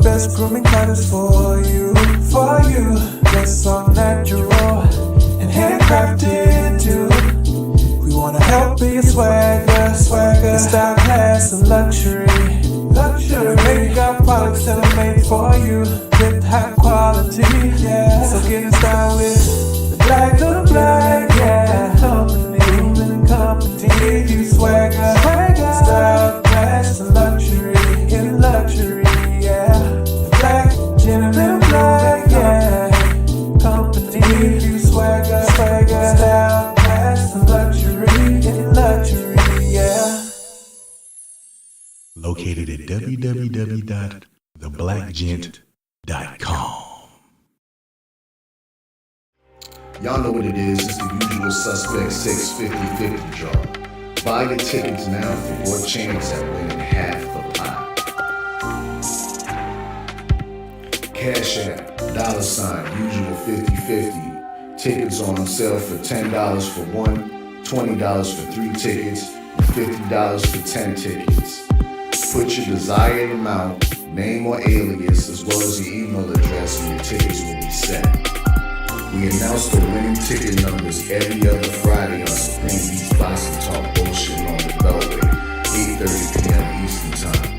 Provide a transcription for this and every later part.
best grooming cutters for you, Just so natural and handcrafted too. We wanna help be a swagger, style, class, and luxury. Make our products that are made for you with high quality, yeah. So get in style with the black, yeah. Company, you swagger, style, class, and luxury, yeah. The black, gentleman, yeah. Company, you swagger, style, class, and luxury, yeah. Located at www.theblackgent.com. Y'all know what it is. It's the usual suspect 650-50 draw. Buy your tickets now for your chance at winning half the pot. Cash App, $ usual 50-50. Tickets on sale for $10 for one, $20 for 3 tickets, and $50 for 10 tickets. Put your desired amount, name or alias, as well as your email address, and your tickets will be set. We announce the winning ticket numbers every other Friday on Supreme Beach Boxing Talk Bullshit on the Beltway, 8:30 p.m. Eastern Time.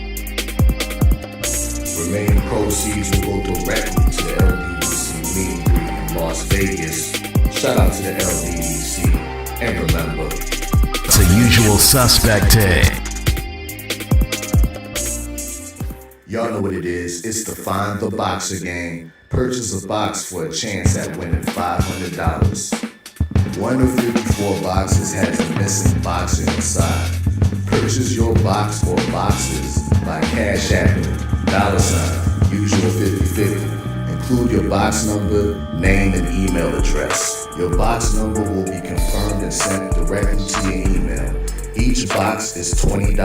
Remaining proceeds will go directly to the LDDC meet and greet in Las Vegas. Shout out to the LDDC. And remember, it's a usual suspect tag. Y'all know what it is. It's the Find the Boxer game. Purchase a box for a chance at winning $500. One of 54 boxes has a missing boxer inside. Purchase your box or boxes by Cash App, $ usual 50-50. Include your box number, name, and email address. Your box number will be confirmed and sent directly to your email. Each box is $20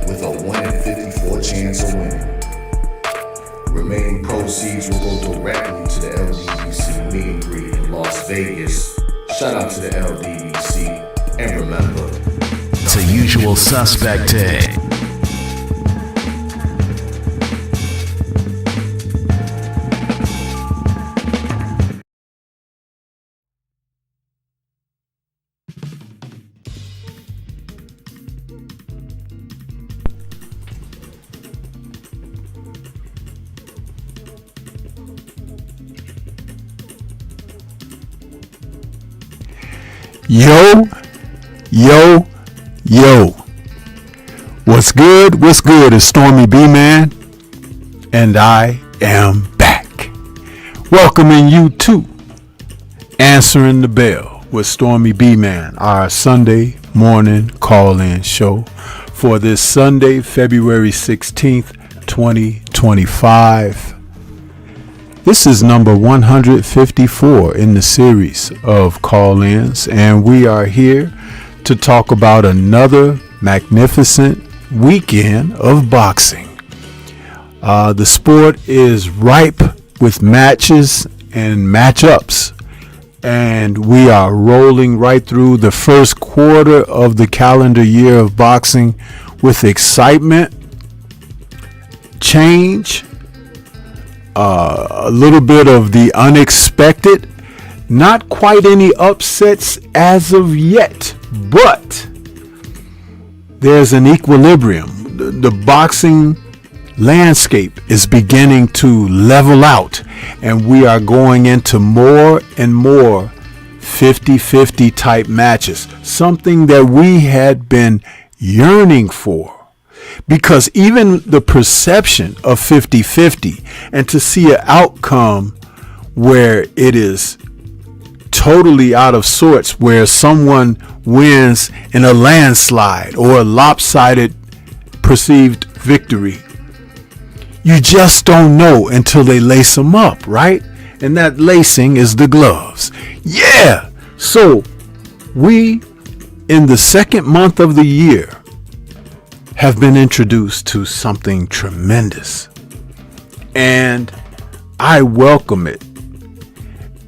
with a 1 in 54 chance of winning. Remaining proceeds will go directly to the LDDC meet and greet in Las Vegas. Shout out to the LDDC. And remember, it's a usual suspect tag. Yo. What's good? It's Stormybman, and I am back. Welcoming you to Answering the Bell with Stormybman, our Sunday morning call-in show for this Sunday, February 16th, 2025. This is number 154 in the series of call-ins, and we are here to talk about another magnificent weekend of boxing. The sport is ripe with matches and matchups, and we are rolling right through the first quarter of the calendar year of boxing with excitement, change, a little bit of the unexpected, not quite any upsets as of yet, but there's an equilibrium. The boxing landscape is beginning to level out, and we are going into more and more 50-50 type matches, something that we had been yearning for. Because even the perception of 50-50, and to see an outcome where it is totally out of sorts, where someone wins in a landslide or a lopsided perceived victory, you just don't know until they lace them up, right? And that lacing is the gloves. Yeah! So we, in the second month of the year, have been introduced to something tremendous, and I welcome it.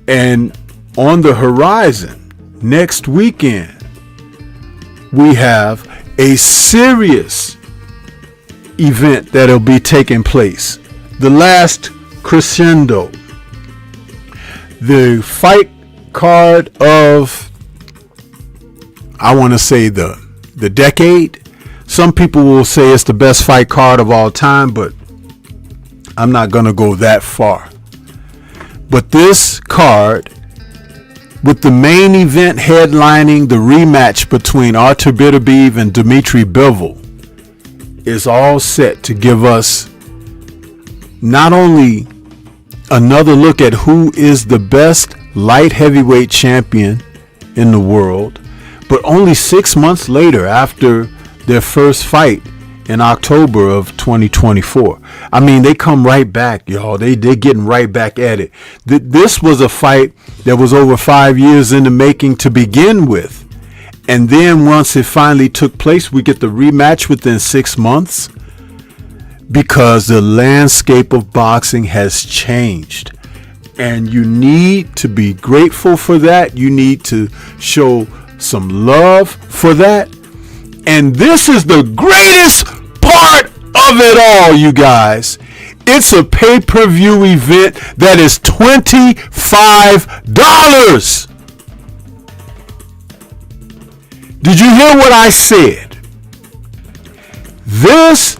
And on the horizon next weekend, we have a serious event that'll be taking place the last crescendo, the fight card of, I want to say the decade. Some people will say it's the best fight card of all time, but I'm not going to go that far. But this card, with the main event headlining the rematch between Artur Beterbiev and Dmitry Bivol, is all set to give us not only another look at who is the best light heavyweight champion in the world, but only 6 months later, after their first fight in October of 2024. I mean, they come right back, y'all. They're getting right back at it. This was a fight that was over 5 years in the making to begin with. And then once it finally took place, we get the rematch within 6 months, because the landscape of boxing has changed. And you need to be grateful for that. You need to show some love for that. And this is the greatest part of it all, you guys. It's a pay-per-view event that is $25. Did you hear what I said? This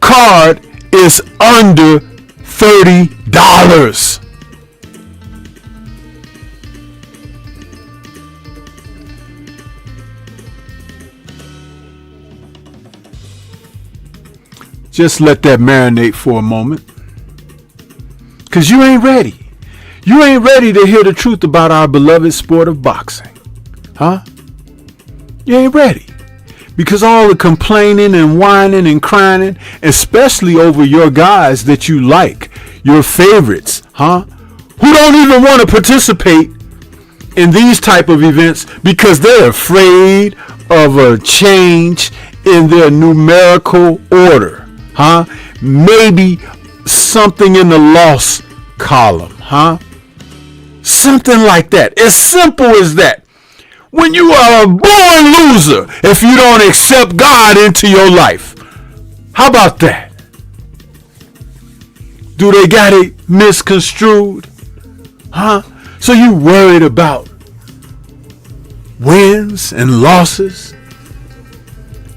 card is under $30. Just let that marinate for a moment. Because you ain't ready. You ain't ready to hear the truth about our beloved sport of boxing. Huh? You ain't ready. Because all the complaining and whining and crying, especially over your guys that you like, your favorites, huh? Who don't even want to participate in these type of events because they're afraid of a change in their numerical order. Huh? Maybe something in the loss column, huh? Something like that. As simple as that. When you are a born loser, if you don't accept God into your life. How about that? Do they got it misconstrued? Huh? So you worried about wins and losses?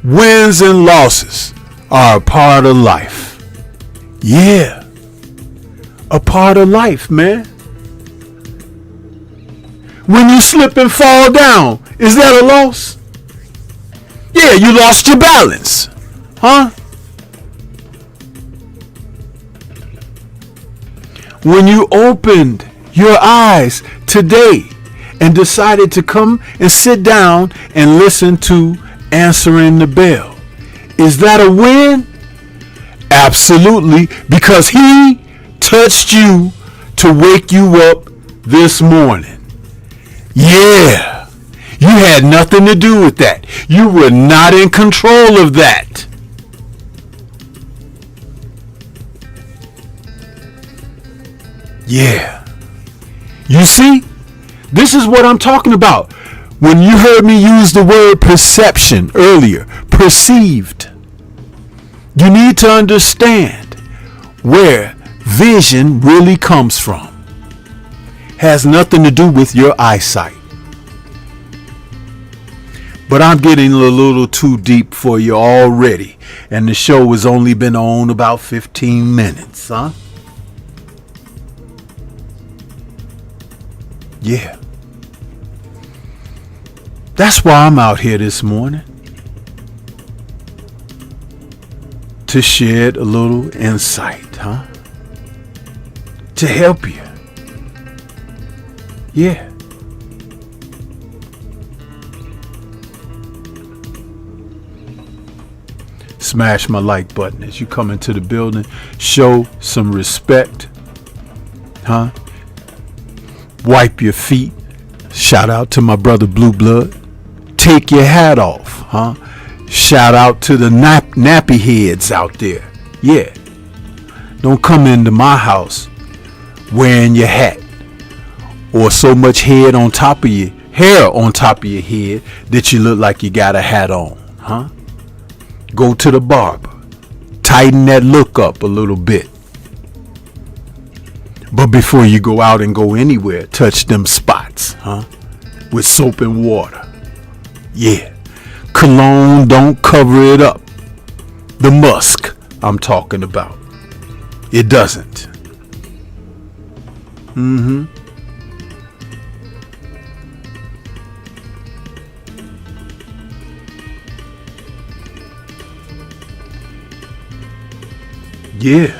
Wins and losses are a part of life. Yeah. A part of life, man. When you slip and fall down, is that a loss? Yeah, you lost your balance. Huh? When you opened your eyes today and decided to come and sit down and listen to Answering the Bell, is that a win? Absolutely, because he touched you to wake you up this morning. Yeah, you had nothing to do with that. You were not in control of that. Yeah. You see, this is what I'm talking about. When you heard me use the word perception earlier, perceived, you need to understand where vision really comes from. Has nothing to do with your eyesight. But I'm getting a little too deep for you already, and the show has only been on about 15 minutes, huh? Yeah. That's why I'm out here this morning. To shed a little insight, huh? To help you. Yeah. Smash my like button as you come into the building. Show some respect. Huh? Wipe your feet. Shout out to my brother Blue Blood. Take your hat off. Huh? Shout out to the nappy heads out there. Yeah. Don't come into my house wearing your hat or so much hair on top of your head that you look like you got a hat on. Huh? Go to the barber. Tighten that look up a little bit. But before you go out and go anywhere, touch them spots, with soap and water. Yeah. Cologne don't cover it up. The musk I'm talking about. It doesn't. Yeah.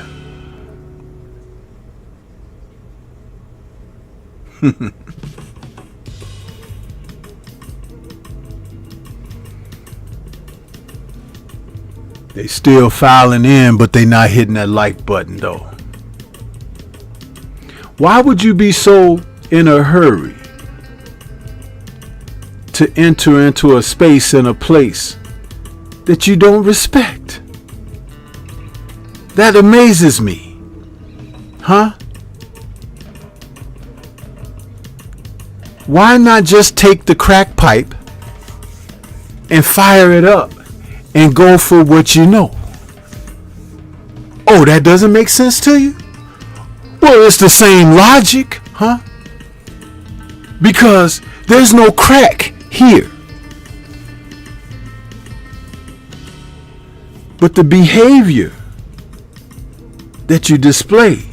They still filing in, but they not hitting that like button though. Why would you be so in a hurry to enter into a space and a place that you don't respect? That amazes me. Why not just take the crack pipe and fire it up and go for what you know? Oh, that doesn't make sense to you? Well, it's the same logic, because there's no crack here. But the behavior that you display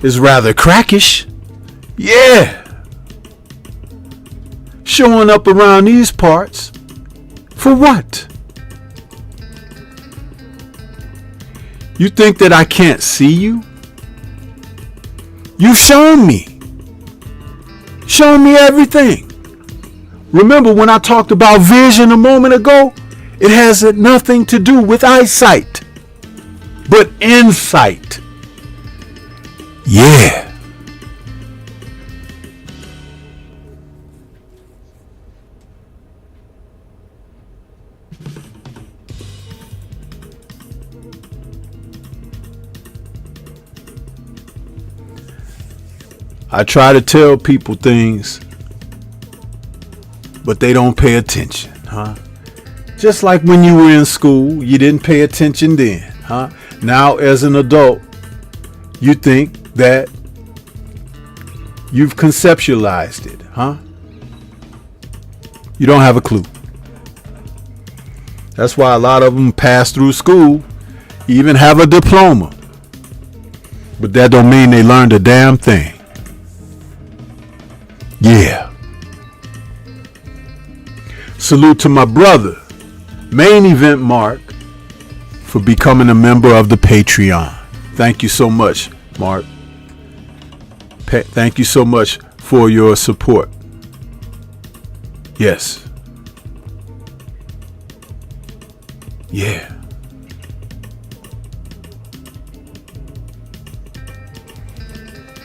is rather crackish. Yeah. Showing up around these parts for what? You think that I can't see you? You've shown me. Shown me everything. Remember when I talked about vision a moment ago? It has nothing to do with eyesight, but insight. Yeah. I try to tell people things, but they don't pay attention, Just like when you were in school, you didn't pay attention then, Now as an adult, you think that you've conceptualized it, You don't have a clue. That's why a lot of them pass through school, even have a diploma. But that don't mean they learned a damn thing. Yeah. Salute to my brother, Main Event Mark, for becoming a member of the Patreon. Thank you so much, Mark. Thank you so much for your support. Yes. Yeah.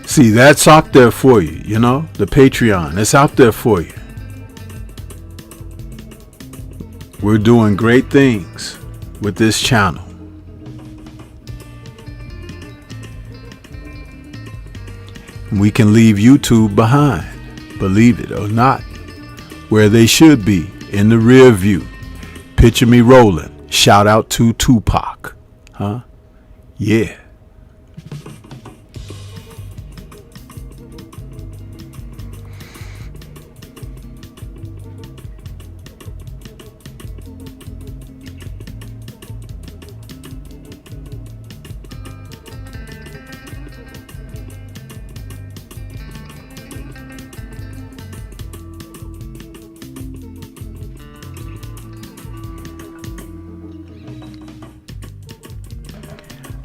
See, that's out there for you, the Patreon. It's out there for you. We're doing great things with this channel. We can leave YouTube behind, believe it or not, where they should be, in the rear view. Picture me rolling. Shout out to Tupac. Yeah.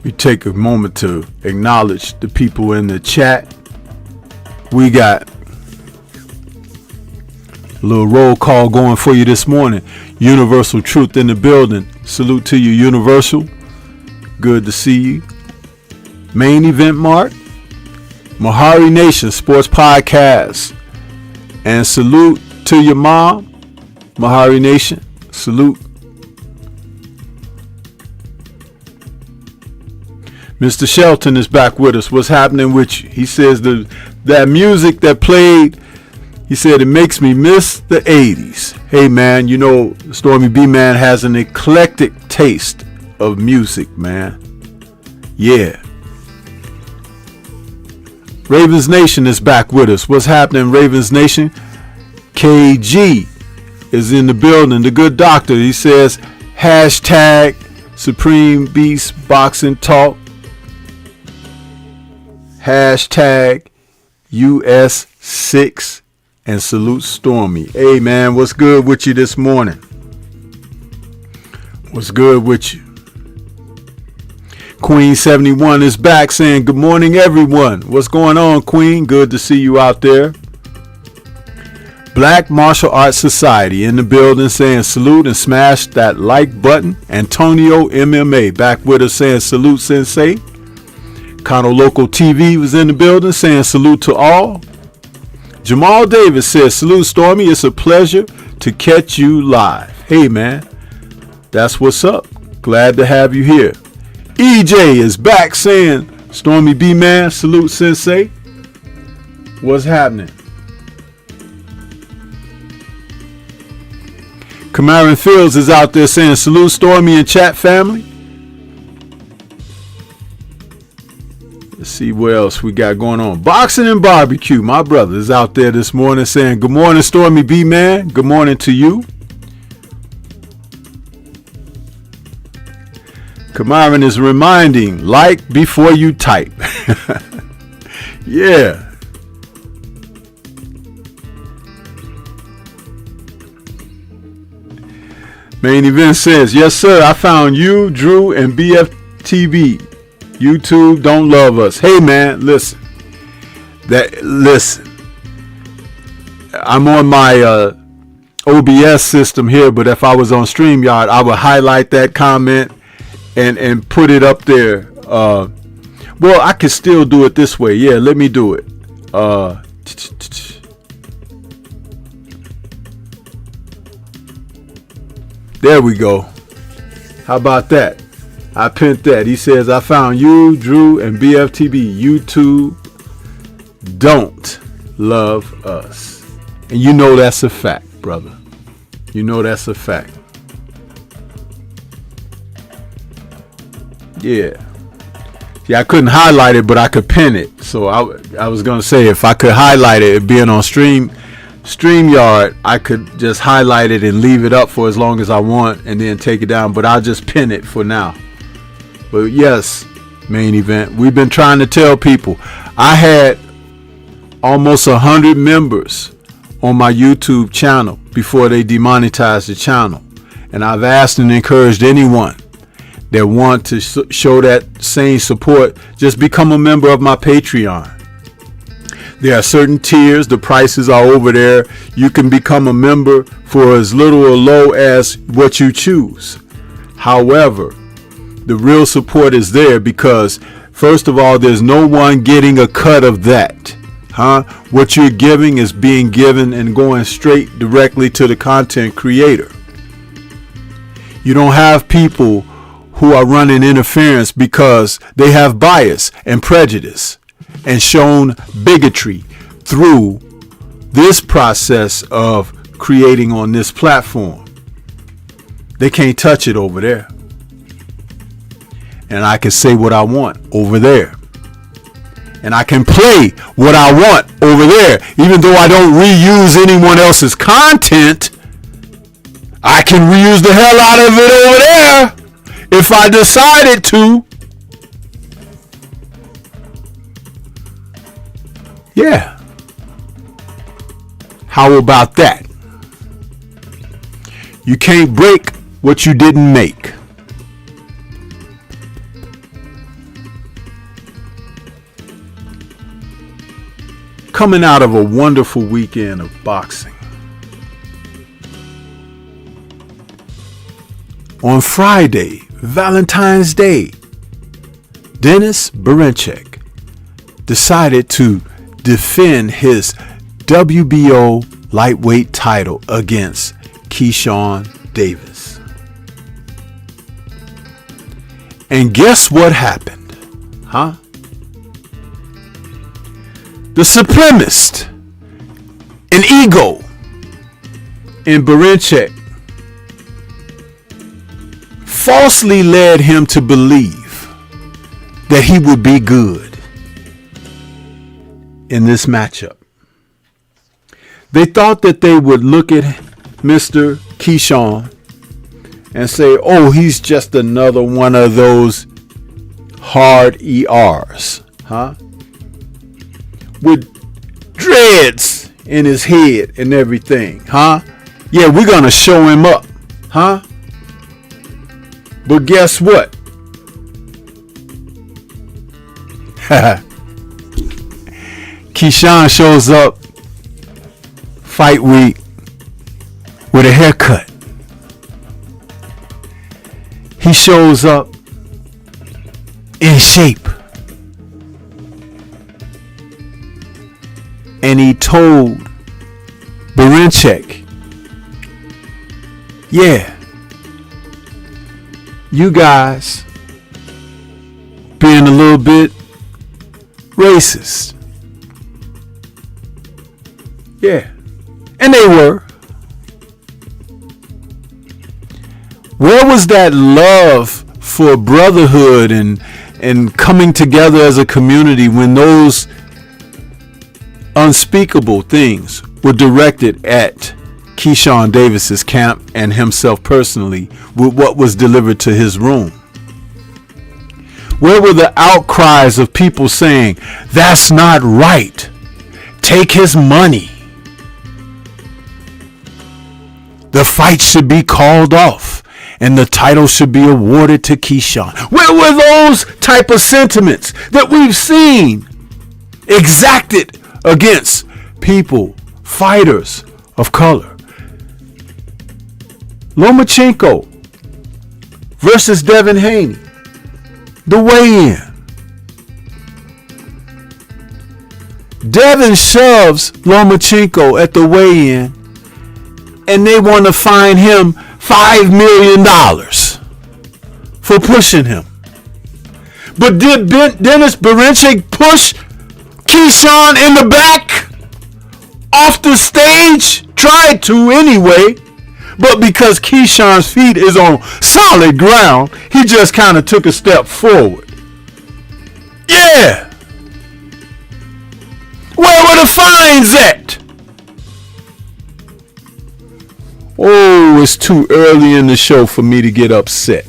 We take a moment to acknowledge the people in the chat. We got a little roll call going for you this morning. Universal Truth in the building. Salute to you, Universal. Good to see you. Main Event Mark, Mahari Nation Sports Podcast, and salute to your mom, Mahari Nation. Salute. Mr. Shelton is back with us. What's happening with you? He says that music that played, he said it makes me miss the 80s. Hey man, Stormybman has an eclectic taste of music, man. Yeah. Ravens Nation is back with us. What's happening, Ravens Nation? KG is in the building. The good doctor. He says, hashtag Supreme Beast Boxing Talk. Hashtag US 6 and salute Stormy. Hey man, what's good with you this morning? What's good with you? Queen 71 is back saying good morning everyone. What's going on, Queen? Good to see you out there. Black Martial Arts Society in the building saying salute and smash that like button. Antonio MMA back with us saying salute Sensei. Kano Local TV was in the building saying salute to all. Jamal Davis says salute Stormy. It's a pleasure to catch you live. Hey man, that's what's up. Glad to have you here. EJ is back saying, Stormy B man, salute Sensei. What's happening? Kamaran Fields is out there saying, salute Stormy and chat family. Let's see what else we got going on. Boxing and Barbecue, my brother, is out there this morning saying, good morning, Stormy B man. Good morning to you. Kamaran is reminding, like before you type. Yeah. Main Event says, yes sir, I found you, Drew, and BFTV. YouTube don't love us. Hey man, listen. I'm on my OBS system here, but if I was on StreamYard, I would highlight that comment and put it up there. Well, I could still do it this way. Yeah, let me do it. There we go. How about that? I pinned that. He says, I found you, Drew, and BFTB. YouTube don't love us. And you know that's a fact, brother. You know that's a fact. Yeah. I couldn't highlight it, but I could pin it. So I was going to say, if I could highlight it, being on StreamYard, I could just highlight it and leave it up for as long as I want and then take it down. But I'll just pin it for now. But yes, Main Event. We've been trying to tell people. I had almost 100 members on my YouTube channel before they demonetized the channel. And I've asked and encouraged anyone that want to show that same support, just become a member of my Patreon. There are certain tiers. The prices are over there. You can become a member for as little or low as what you choose. However, the real support is there because, first of all, there's no one getting a cut of that. What you're giving is being given and going straight directly to the content creator. You don't have people who are running interference because they have bias and prejudice and shown bigotry through this process of creating on this platform. They can't touch it over there. And I can say what I want over there. And I can play what I want over there. Even though I don't reuse anyone else's content, I can reuse the hell out of it over there if I decided to. Yeah. How about that? You can't break what you didn't make. Coming out of a wonderful weekend of boxing. On Friday, Valentine's Day, Dennis Berinchek decided to defend his WBO lightweight title against Keyshawn Davis. And guess what happened? The supremacist and ego in Berinchek falsely led him to believe that he would be good. in this matchup. They thought that they would look at Mr. Keyshawn and say, oh, he's just another one of those hard ERs, huh? With dreads in his head and everything, huh? Yeah, we're going to show him up, huh? But guess what? Keyshawn shows up fight week with a haircut. He shows up in shape. And he told Berinchek, yeah, you guys being a little bit racist. Yeah. And they were. Where was that love for brotherhood and coming together as a community when those unspeakable things were directed at Keyshawn Davis's camp and himself personally with what was delivered to his room? Where were the outcries of people saying, that's not right, take his money, the fight should be called off, and the title should be awarded to Keyshawn? Where were those type of sentiments that we've seen exacted against people, fighters of color? Lomachenko versus Devin Haney, the weigh-in. Devin shoves Lomachenko at the weigh-in, and they want to fine him $5 million for pushing him. But did Dennis Berinchek push Keyshawn in the back off the stage? Tried to anyway. But because Keyshawn's feet is on solid ground, he just kind of took a step forward. Yeah. Where were the fines at? Oh, it's too early in the show for me to get upset.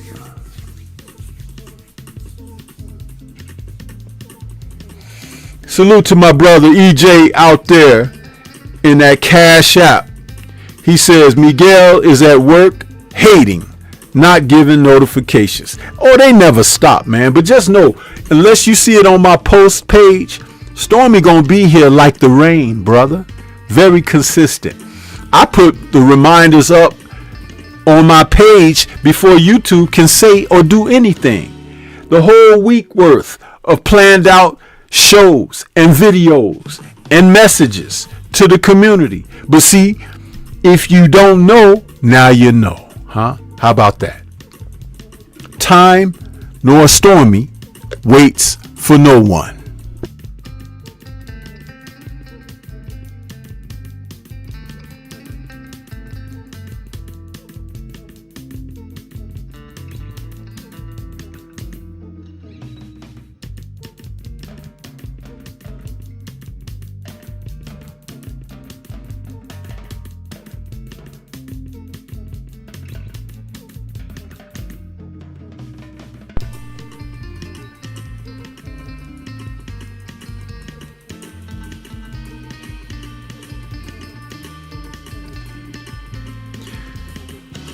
Salute to my brother EJ out there in that Cash App. He says Miguel is at work hating, not giving notifications. Oh, they never stop, man. But just know, unless you see it on my post page, Stormy gonna be here like the rain, brother. Very consistent. I put the reminders up on my page before YouTube can say or do anything. The whole week worth of planned out shows and videos and messages to the community. But see, if you don't know, now you know, huh? How about that? Time nor Stormy waits for no one.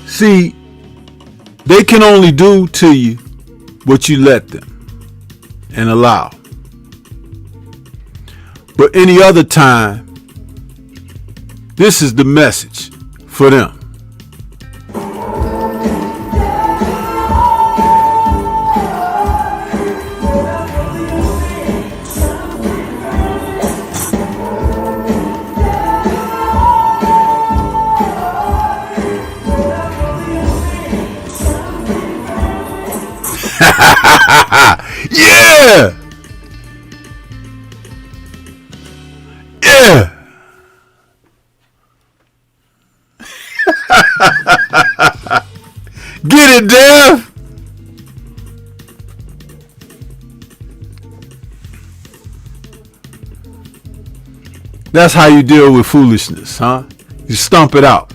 See, they can only do to you what you let them and allow. But any other time, this is the message for them. Yeah! Yeah! Get it, Dev! That's how you deal with foolishness, huh? You stomp it out.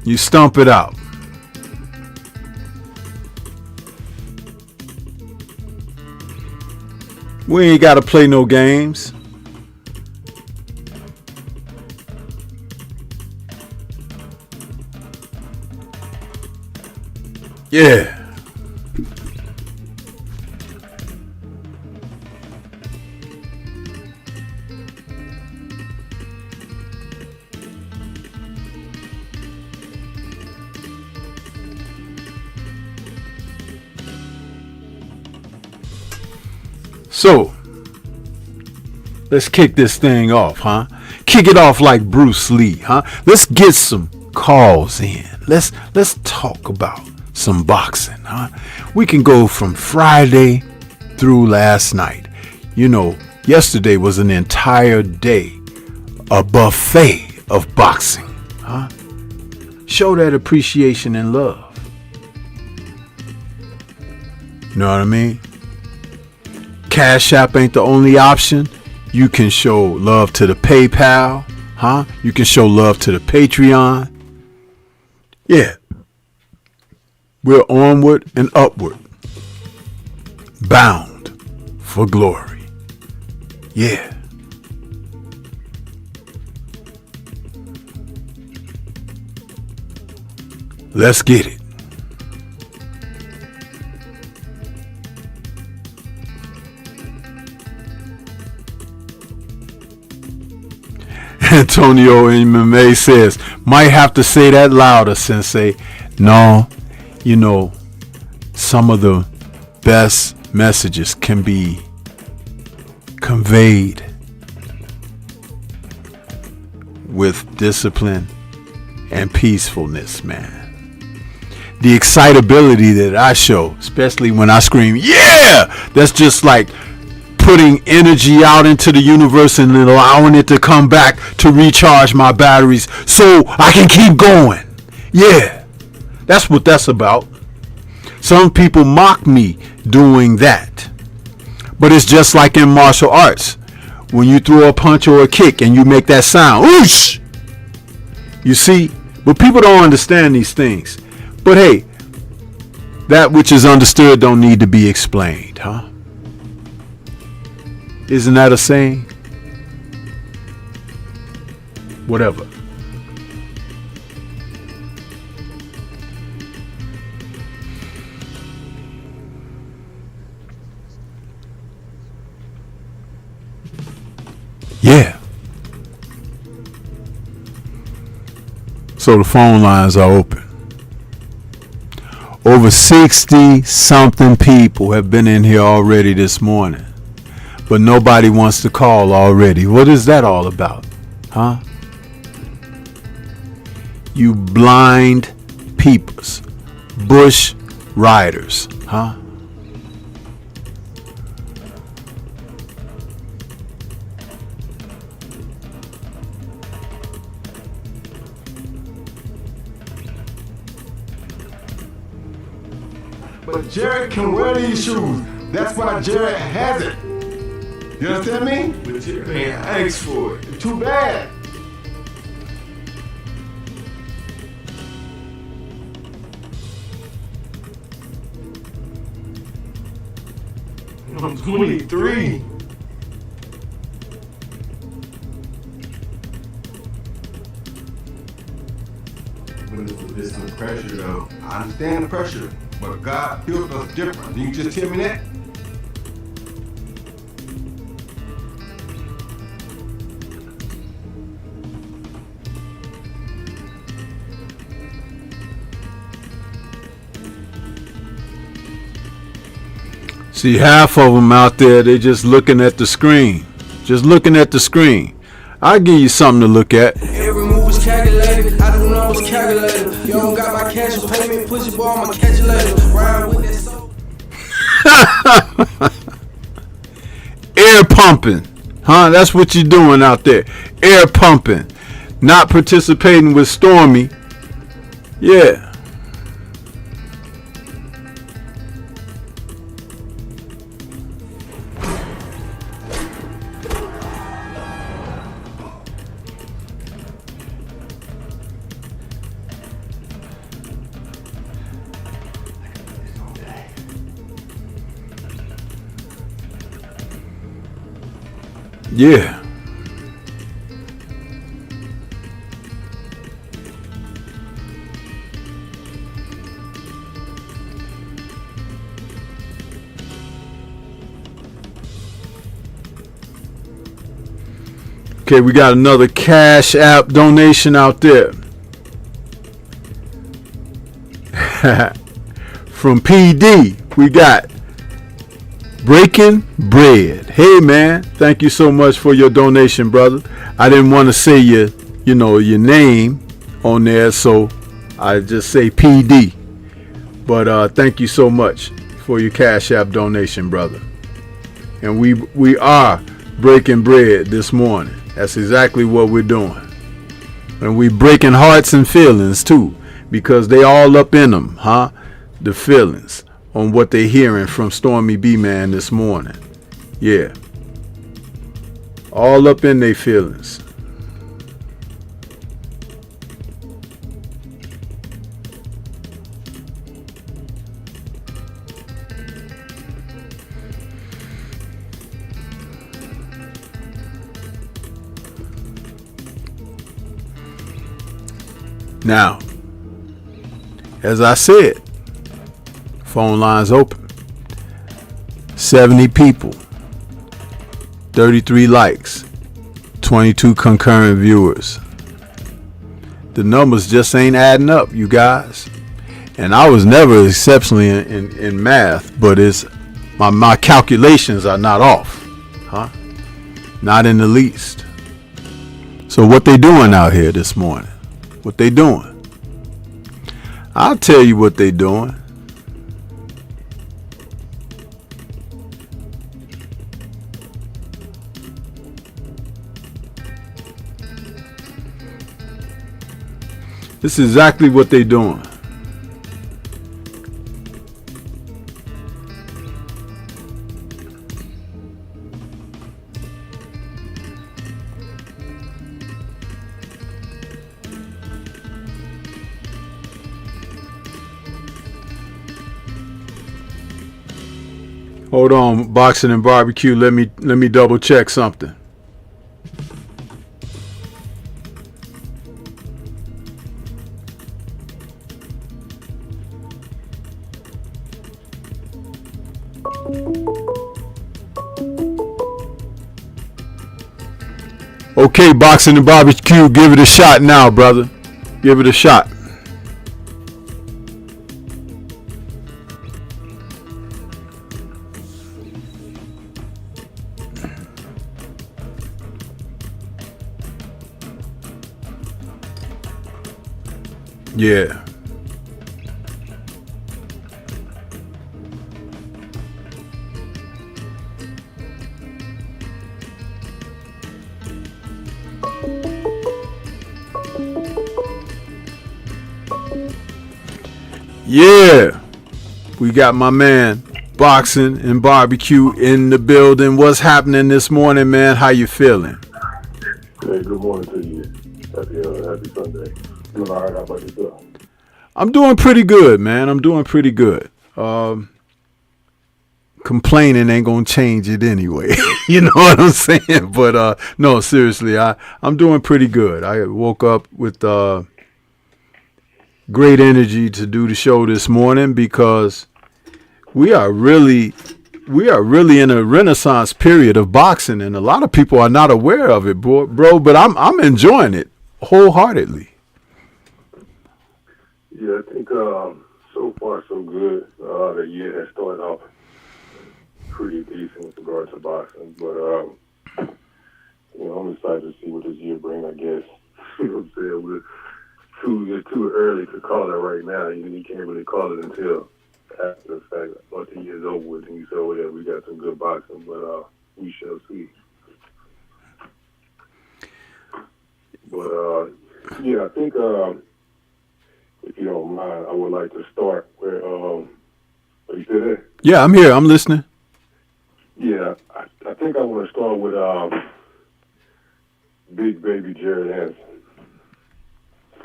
You stomp it out. We ain't got to play no games. Yeah. So, let's kick this thing off, huh? Kick it off like Bruce Lee, huh? Let's get some calls in. Let's talk about some boxing, huh? We can go from Friday through last night. You know, yesterday was an entire day, a buffet of boxing, huh? Show that appreciation and love. You know what I mean? Cash App ain't the only option. You can show love to the PayPal, huh? You can show love to the Patreon. Yeah. We're onward and upward. Bound for glory. Yeah. Let's get it. Antonio MMA says, might have to say that louder, Sensei. No, you know, some of the best messages can be conveyed with discipline and peacefulness, man. The excitability that I show, especially when I scream, yeah, that's just like putting energy out into the universe and allowing it to come back to recharge my batteries so I can keep going. Yeah, that's what that's about. Some people mock me doing that. But it's just like in martial arts. When you throw a punch or a kick and you make that sound, whoosh! You see, but people don't understand these things. But hey, that which is understood don't need to be explained, huh? Isn't that a saying? Whatever. Yeah. So the phone lines are open. Over 60 something people have been in here already this morning. But nobody wants to call already. What is that all about? Huh? You blind peepers. Bush riders. Huh? But Jared can wear these shoes. That's why Jared has it. You understand me? But Jared ain't asked for it. It's too bad. I'm 23. But it's the pressure though. I understand the pressure. But God built us different. You just tell me that? See, half of them out there, they just looking at the screen. Just looking at the screen. I'll give you something to look at. Every move was calculated. I do know it's calculated. You don't got my cash or payment. Push it, boy, I'ma catch you later. Ride with that soul. Air pumping. Huh? That's what you're doing out there. Air pumping. Not participating with Stormy. Yeah. Yeah. Okay, we got another Cash App donation out there. From PD, we got Breaking Bread. Hey man, thank you so much for your donation, brother. I didn't want to say your name on there, so I just say PD. But thank you so much for your Cash App donation, brother. And we are breaking bread this morning. That's exactly what we're doing. And we breaking hearts and feelings too, because they all up in them, huh? The feelings on what they're hearing from Stormybman this morning. Yeah. All up in their feelings. Now, as I said, phone lines open. 70 people, 33 likes, 22 concurrent viewers. The numbers just ain't adding up, you guys. And I was never exceptionally in math, but it's my calculations are not off, huh? Not in the least. So what they doing out here this morning? What they doing? I'll tell you what they doing. This is exactly what they doing. Hold on, Boxing and Barbecue. Let me double check something. Okay, Boxing and Barbecue, give it a shot now, brother. Give it a shot. Yeah. Yeah. We got my man Boxing and Barbecue in the building. What's happening this morning, man? How you feeling? Hey, good morning to you. Happy Sunday. Doing all right. How about yourself? I'm doing pretty good, man. I'm doing pretty good. Complaining ain't gonna change it anyway. You know what I'm saying? But no, seriously, I'm doing pretty good. I woke up with great energy to do the show this morning because we are really in a renaissance period of boxing, and a lot of people are not aware of it, bro. But I'm enjoying it wholeheartedly. Yeah, I think so far so good. The year has started off pretty decent with regard to boxing, but I'm excited to see what this year brings. I guess you know what I'm saying. It's too early to call it right now. You can't really call it until after the fact. Once the year's over with, and you say, "Oh yeah, we got some good boxing," but we shall see. But yeah, I think if you don't mind, I would like to start where. Are you still there? Yeah, I'm here. I'm listening. Yeah, I think I want to start with Big Baby Jared Anderson.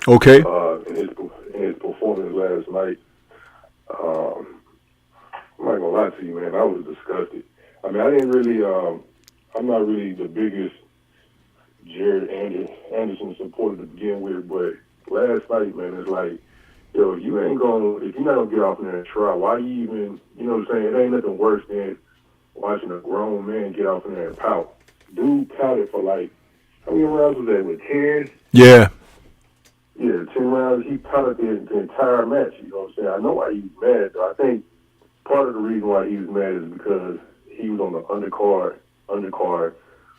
Okay. In his performance last night, I'm not gonna lie to you, man. I was disgusted. I mean, I didn't really I'm not really the biggest Jared Anderson supporter to begin with, but last night, man, it's like, yo, if you're not gonna get off there and try, why you even, you know what I'm saying? It ain't nothing worse than watching a grown man get off in there and pout. Dude pouted for like, how many rounds was that, with 10? Yeah. Yeah, 10 rounds. He pouted the entire match, you know what I'm saying? I know why he was mad, though. I think part of the reason why he was mad is because he was on the undercard,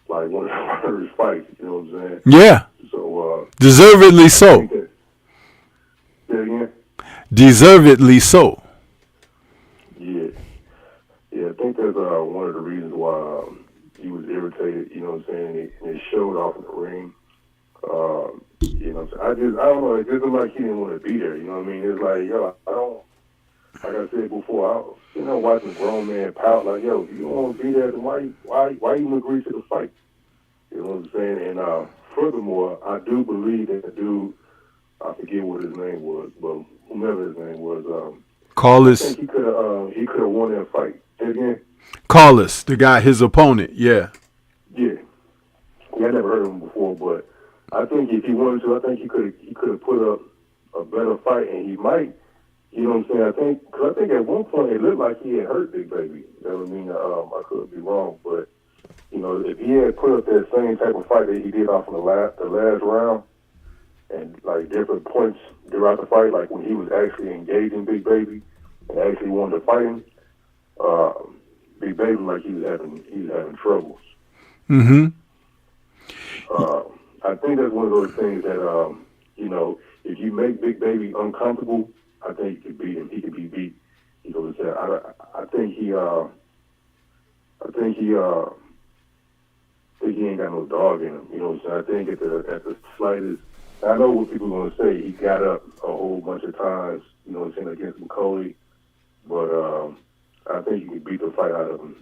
like one of his fights, you know what I'm saying? Yeah. So, deservedly so. Say again? Deservedly so. Yeah. Yeah, I think that's one of the reasons why he was irritated, you know what I'm saying? And it showed off in the ring. You know what I'm saying? I don't know, it just looked like he didn't want to be there, you know what I mean? It's like, yo, I don't, like I said before, watching a grown man pout, like, yo, if you don't want to be there, then why even agree to the fight? You know what I'm saying? And furthermore, I do believe that the dude, I forget what his name was, but whomever his name was, Carlos. I think he could have won that fight. Say again? Carlos, the guy, his opponent, yeah. Yeah. I never heard of him before, but I think if he wanted to, I think he could have put up a better fight, and he might. You know what I'm saying? I think at one point it looked like he had hurt Big Baby. You know what I mean? I could be wrong, but you know, if he had put up that same type of fight that he did off in the last round, and like different points throughout the fight, like when he was actually engaging Big Baby and actually wanted to fight him, Big Baby like he was having troubles. Mm-hmm. I think that's one of those things that you know, if you make Big Baby uncomfortable, I think you could beat him. He could be beat. You know what I'm saying? I think he ain't got no dog in him. You know what I'm saying? I think at the slightest, I know what people are gonna say. He got up a whole bunch of times. You know what I'm saying, against McCauley, but I think you can beat the fight out of him.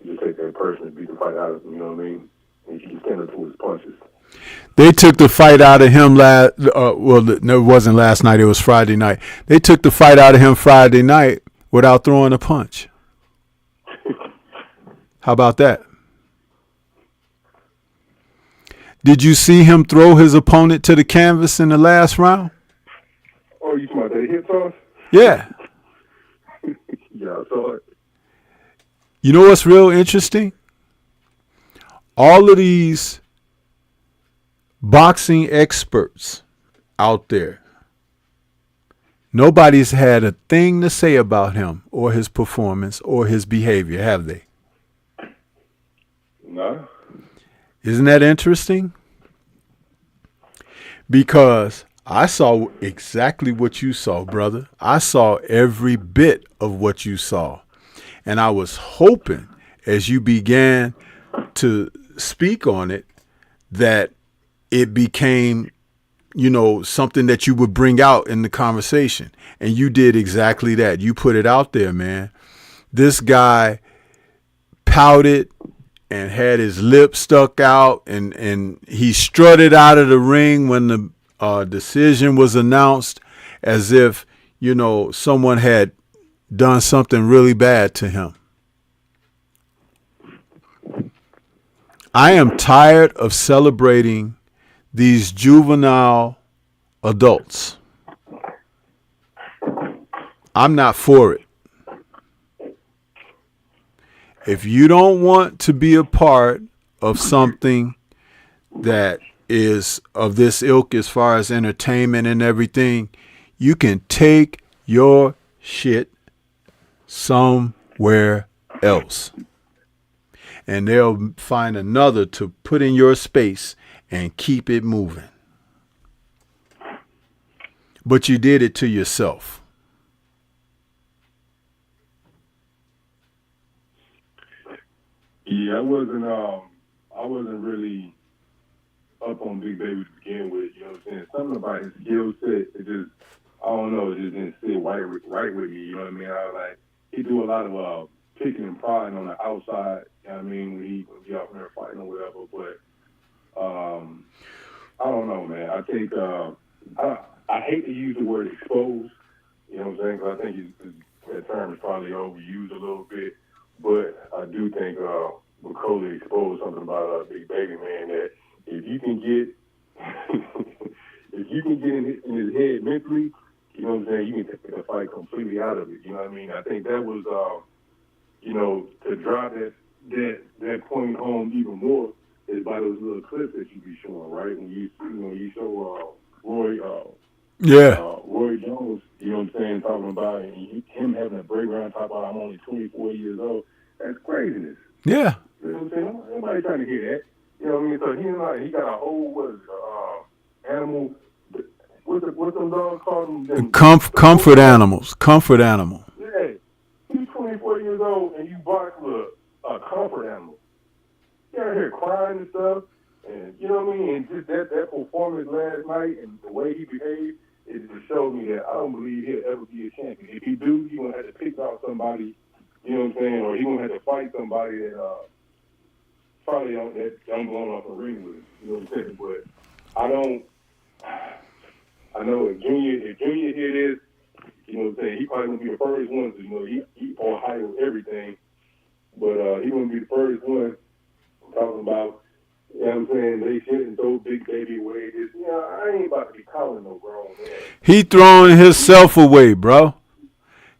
You just take that person and beat the fight out of him. You know what I mean? And you can stand up to his punches. They took the fight out of him no, it wasn't last night. It was Friday night. They took the fight out of him Friday night without throwing a punch. How about that? Did you see him throw his opponent to the canvas in the last round? Oh, you talking about that hip toss? Yeah. Yeah, I saw it. You know what's real interesting? All of these boxing experts out there, nobody's had a thing to say about him or his performance or his behavior, have they? No. Isn't that interesting? Because I saw exactly what you saw, brother. I saw every bit of what you saw. And I was hoping as you began to speak on it that it became, you know, something that you would bring out in the conversation. And you did exactly that. You put it out there, man. This guy pouted and had his lip stuck out, and he strutted out of the ring when the decision was announced as if, you know, someone had done something really bad to him. I am tired of celebrating these juvenile adults. I'm not for it. If you don't want to be a part of something that is of this ilk as far as entertainment and everything, you can take your shit somewhere else. And they'll find another to put in your space and keep it moving. But you did it to yourself. Yeah, I wasn't really up on Big Baby to begin with. You know what I'm saying? Something about his skill set, it just, I don't know, it just didn't sit right with me. You know what I mean? He do a lot of picking and prodding on the outside. You know what I mean? When he out there fighting or whatever. But I don't know, man. I think I hate to use the word exposed. You know what I'm saying? Because I think that term is probably overused a little bit. But I do think Macaulay exposed something about Big Baby, man, that if you can get if you can get in his head mentally, you know what I'm saying, you can take the fight completely out of it. You know what I mean? I think that was to drive that point home even more is by those little clips that you be showing, right? When you show Roy Jones, you know what I'm saying, talking about him having a breakdown, talking about I'm only 24 years old. That's craziness. Yeah. You know what I'm saying? Nobody trying to hear that. You know what I mean? So he got a whole animal. What's them dogs called? Comfort animals. Comfort animal. Yeah. He's 24 years old and you box with a comfort animal. You out here crying and stuff, and you know what I mean? And just that performance last night and the way he behaved, it just showed me that I don't believe he'll ever be a champion. If he do, he's going to have to pick out somebody, you know what I'm saying, or he's going to have to fight somebody that probably don't belong off the ring with him, you know what I'm saying? But I know if Junior hear this, you know what I'm saying, he probably going to be the first one to, you know, he Ohio everything, but he going to be the first one talking about, you know what I'm saying, they shouldn't throw Big Baby away. I ain't about to be calling no grown man. He throwing himself away, bro.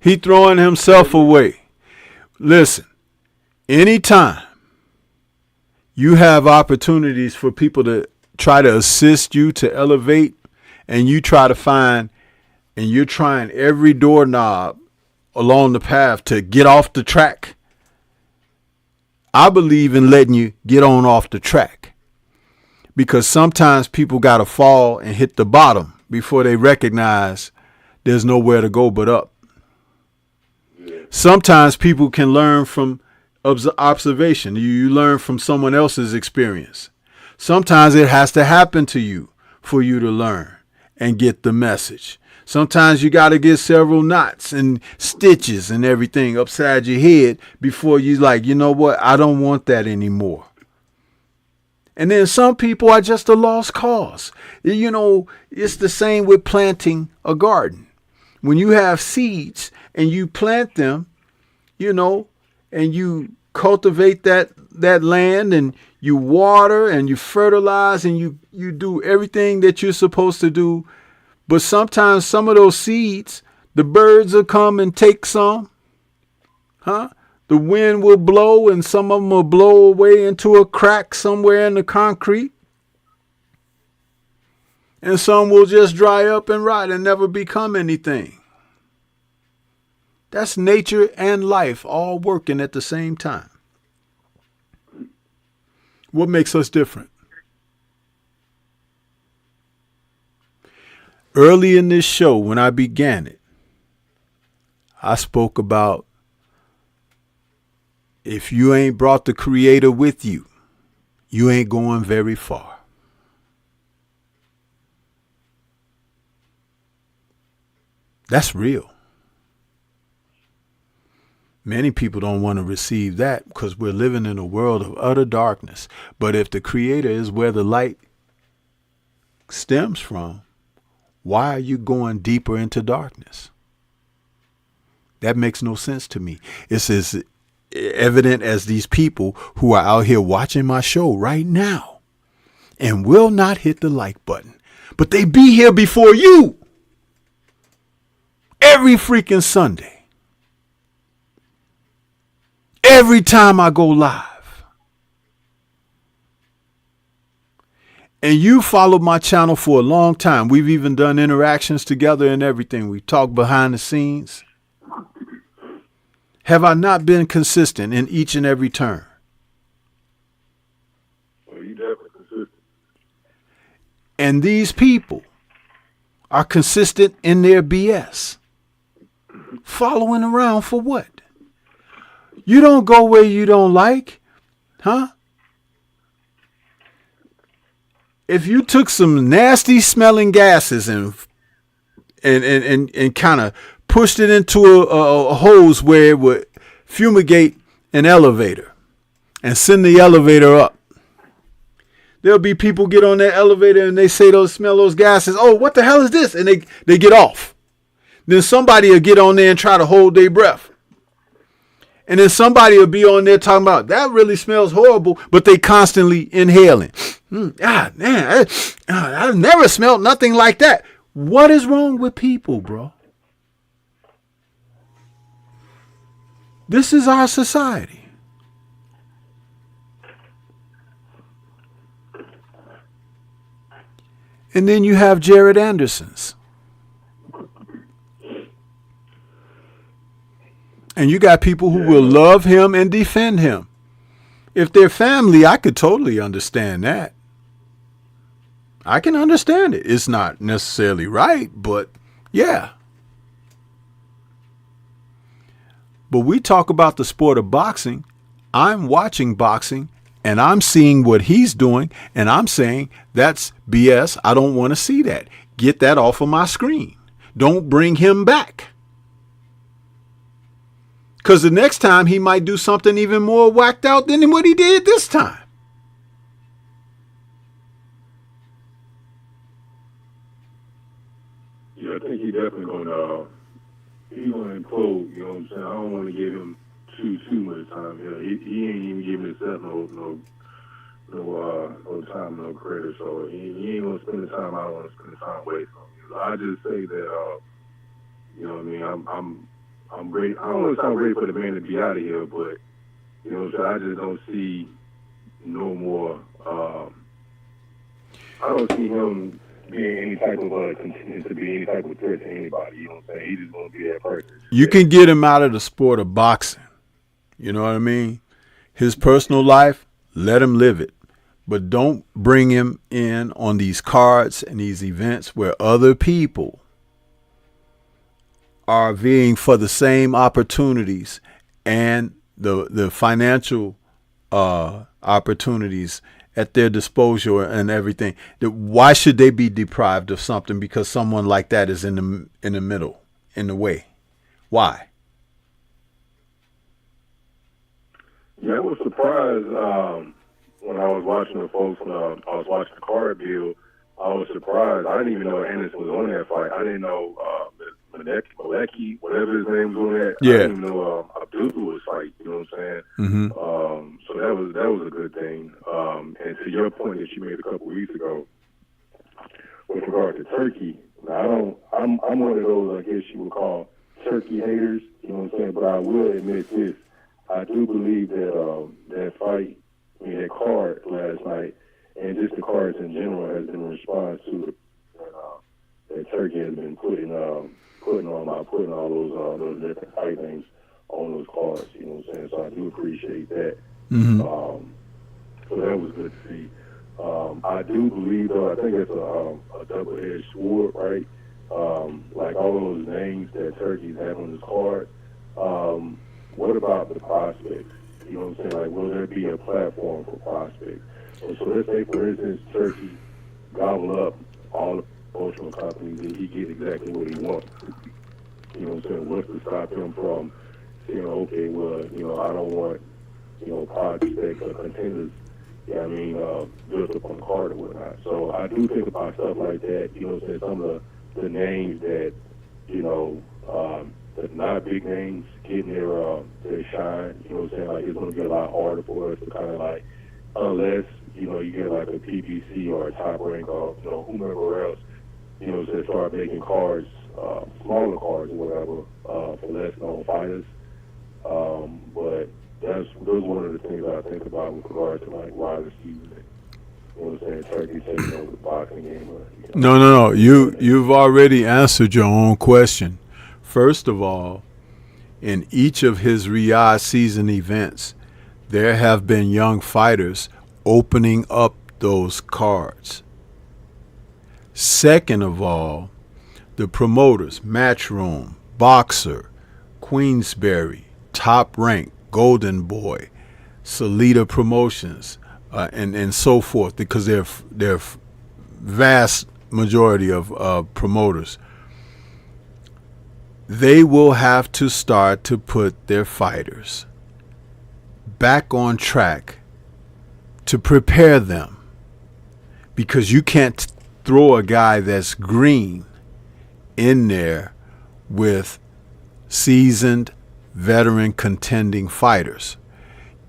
He throwing himself away. Listen, anytime you have opportunities for people to try to assist you to elevate, and you try to find, and you're trying every doorknob along the path to get off the track, I believe in letting you get on off the track, because sometimes people got to fall and hit the bottom before they recognize there's nowhere to go but up. Sometimes people can learn from observation. You learn from someone else's experience. Sometimes it has to happen to you for you to learn and get the message. Sometimes you got to get several knots and stitches and everything upside your head before you like, you know what? I don't want that anymore. And then some people are just a lost cause. You know, it's the same with planting a garden. When you have seeds and you plant them, you know, and you cultivate that land and you water and you fertilize and you do everything that you're supposed to do. But sometimes some of those seeds, the birds will come and take some. The wind will blow and some of them will blow away into a crack somewhere in the concrete. And some will just dry up and rot and never become anything. That's nature and life all working at the same time. What makes us different? Early in this show, when I began it, I spoke about if you ain't brought the Creator with you, you ain't going very far. That's real. Many people don't want to receive that because we're living in a world of utter darkness. But if the Creator is where the light stems from, why are you going deeper into darkness? That makes no sense to me. It's as evident as these people who are out here watching my show right now and will not hit the like button, but they be here before you every freaking Sunday. Every time I go live. And you followed my channel for a long time. We've even done interactions together and everything. We talk behind the scenes. Have I not been consistent in each and every turn? Well, you definitely consistent. And these people are consistent in their BS. Following around for what? You don't go where you don't like, huh? If you took some nasty smelling gases and kind of pushed it into a hose where it would fumigate an elevator and send the elevator up, there'll be people get on that elevator and they say smell those gases. Oh, what the hell is this? And they get off. Then somebody will get on there and try to hold their breath. And then somebody will be on there talking about that really smells horrible, but they constantly inhaling. Man, I've never smelled nothing like that. What is wrong with people, bro? This is our society. And then you have Jared Anderson's. And you got people who will love him and defend him. If they're family, I could totally understand that. I can understand it. It's not necessarily right, but yeah. But we talk about the sport of boxing. I'm watching boxing and I'm seeing what he's doing and I'm saying that's BS. I don't want to see that. Get that off of my screen. Don't bring him back. Because the next time he might do something even more whacked out than what he did this time. Yeah, I think he definitely gonna implode. You know what I'm saying? I don't want to give him too much time here. He ain't even giving himself no time, no credit. So he ain't gonna spend the time I don't want to spend the time away from. You know, I just say that you know what I mean. I'm ready. I don't want to sound ready for the man to be out of here, but you know what I'm saying? I just don't see no more. I don't see him being any type of continuing to be any type of threat to anybody. You know what I'm saying? He's just gonna be that person. You can get him out of the sport of boxing. You know what I mean? His personal life, let him live it. But don't bring him in on these cards and these events where other people are vying for the same opportunities and the financial opportunities at their disposal and everything. Why should they be deprived of something because someone like that is in the middle, in the way? Why? Yeah, I was surprised when I was watching the folks, when I was watching the card bill, I was surprised. I didn't even know Anderson was on that fight. I didn't know Malecki, whatever his name was on that. Yeah. I didn't even know Abdul was fight. You know what I'm saying? Mm-hmm. So that was a good thing. And to your point that you made a couple weeks ago, with regard to Turkey, now I'm one of those, I guess you would call Turkey haters. You know what I'm saying? But I will admit this: I do believe that that fight, that card last night, and just the cards in general, has been a response to that Turkey has been putting all those different fight things on those cards. You know what I'm saying? So I do appreciate that. Mm-hmm. So that was good to see. I do believe, though, I think it's a double-edged sword, right? Like all those names that Turkey's have on his card. What about the prospects? You know what I'm saying? Like, will there be a platform for prospects? So let's say, for instance, Turkey gobble up all the promotional companies and he get exactly what he wants. You know what I'm saying? What's to stop him from saying, okay, well, you know, I don't want, you know, prospects or contenders, yeah, I mean, built up on the card or whatnot. So I do think about stuff like that. You know what I'm saying? Some of the names that, you know, that not big names getting their shine. You know what I'm saying? Like, it's going to be a lot harder for us to kind of like, unless, you know, you get like a PBC or a Top Rank or, you know, whomever else, you know, to start making cards, smaller cards or whatever, for less known fighters. But those one of the things I think about with regard to like wide receivers. You know what I'm saying? Turkey taking over the boxing game. Or, you know, No. You've already answered your own question. First of all, in each of his Riyadh season events, there have been young fighters opening up those cards. Second of all, the promoters, Matchroom, Boxer, Queensberry, Top Rank, Golden Boy, Salida Promotions, and so forth, because they're vast majority of promoters. They will have to start to put their fighters back on track to prepare them, because you can't throw a guy that's green in there with seasoned veteran contending fighters.